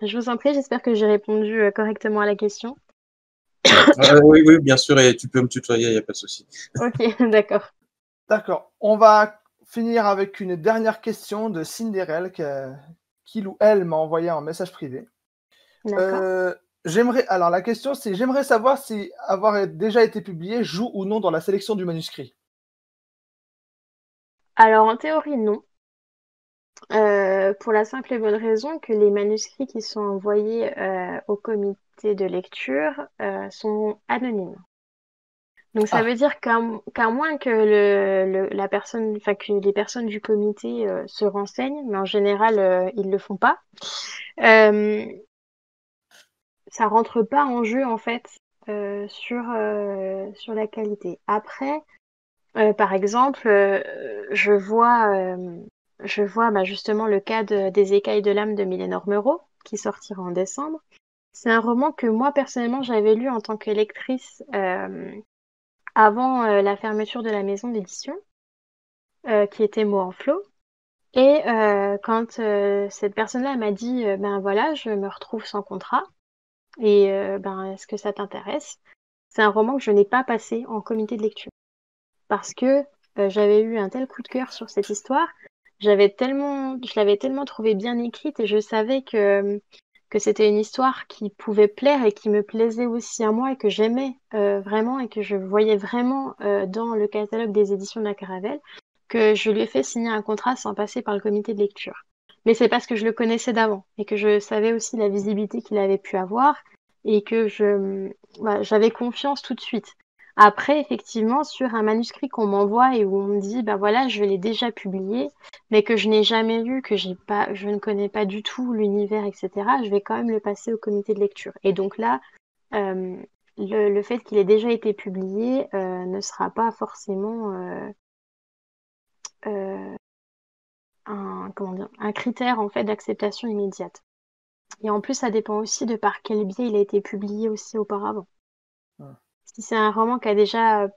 Je vous en prie, j'espère que j'ai répondu correctement à la question. Oui, oui, bien sûr, et tu peux me tutoyer, il n'y a pas de souci. Ok, d'accord. D'accord. On va finir avec une dernière question de Cinderelle qui ou elle m'a envoyé un message privé. D'accord. Alors la question c'est, j'aimerais savoir si avoir déjà été publié joue ou non dans la sélection du manuscrit. Alors en théorie, non. Pour la simple et bonne raison que les manuscrits qui sont envoyés au comité de lecture sont anonymes. Donc ça veut dire qu'à moins que la personne, enfin que les personnes du comité se renseignent, mais en général ils le font pas. Ça rentre pas en jeu en fait sur la qualité. Après, par exemple, je vois justement le cas des Écailles de l'âme de Mylène Ormereau, qui sortira en décembre. C'est un roman que moi, personnellement, j'avais lu en tant que lectrice avant la fermeture de la maison d'édition, qui était Mots en flot. Et quand cette personne-là m'a dit ben voilà, je me retrouve sans contrat, et ben est-ce que ça t'intéresse? C'est un roman que je n'ai pas passé en comité de lecture. Parce que j'avais eu un tel coup de cœur sur cette histoire, je l'avais tellement trouvée bien écrite et je savais que c'était une histoire qui pouvait plaire et qui me plaisait aussi à moi et que j'aimais vraiment et que je voyais vraiment dans le catalogue des éditions de la Caravelle, que je lui ai fait signer un contrat sans passer par le comité de lecture. Mais c'est parce que je le connaissais d'avant et que je savais aussi la visibilité qu'il avait pu avoir et que j'avais confiance tout de suite. Après, effectivement, sur un manuscrit qu'on m'envoie et où on me dit, bah voilà, je l'ai déjà publié, mais que je n'ai jamais lu, je ne connais pas du tout l'univers, etc., je vais quand même le passer au comité de lecture. Et donc là, le fait qu'il ait déjà été publié ne sera pas forcément un critère en fait d'acceptation immédiate. Et en plus, ça dépend aussi de par quel biais il a été publié aussi auparavant. Si c'est un roman qui a déjà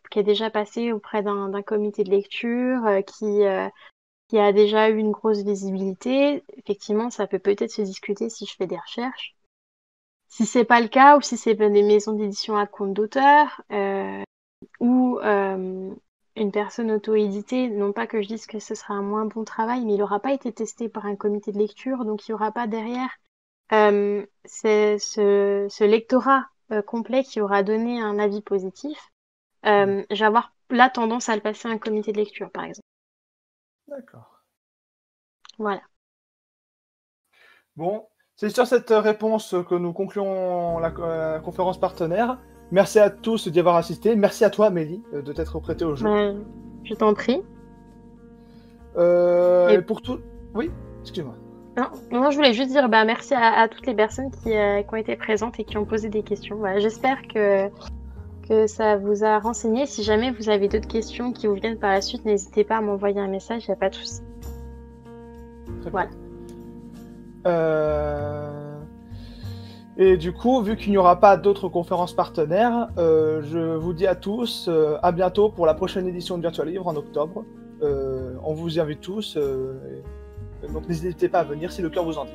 passé auprès d'un comité de lecture, qui a déjà eu une grosse visibilité, effectivement, ça peut peut-être se discuter si je fais des recherches. Si c'est pas le cas, ou si c'est des maisons d'édition à compte d'auteur, ou une personne auto-éditée, non pas que je dise que ce sera un moins bon travail, mais il n'aura pas été testé par un comité de lecture, donc il n'y aura pas derrière ce lectorat complet qui aura donné un avis positif. Je vais avoir là tendance à le passer à un comité de lecture, par exemple. D'accord. Voilà. Bon, c'est sur cette réponse que nous concluons la conférence partenaire. Merci à tous d'y avoir assisté. Merci à toi, Amélie, de t'être prêtée au jeu. Je t'en prie. Pour tout... Oui, excuse-moi. Non, je voulais juste dire merci à toutes les personnes qui ont été présentes et qui ont posé des questions. Voilà, j'espère que ça vous a renseigné. Si jamais vous avez d'autres questions qui vous viennent par la suite, n'hésitez pas à m'envoyer un message, il n'y a pas de souci. Voilà. Et du coup, vu qu'il n'y aura pas d'autres conférences partenaires, je vous dis à tous à bientôt pour la prochaine édition de Virtual Livre en octobre. On vous y invite tous, donc n'hésitez pas à venir si le cœur vous en dit.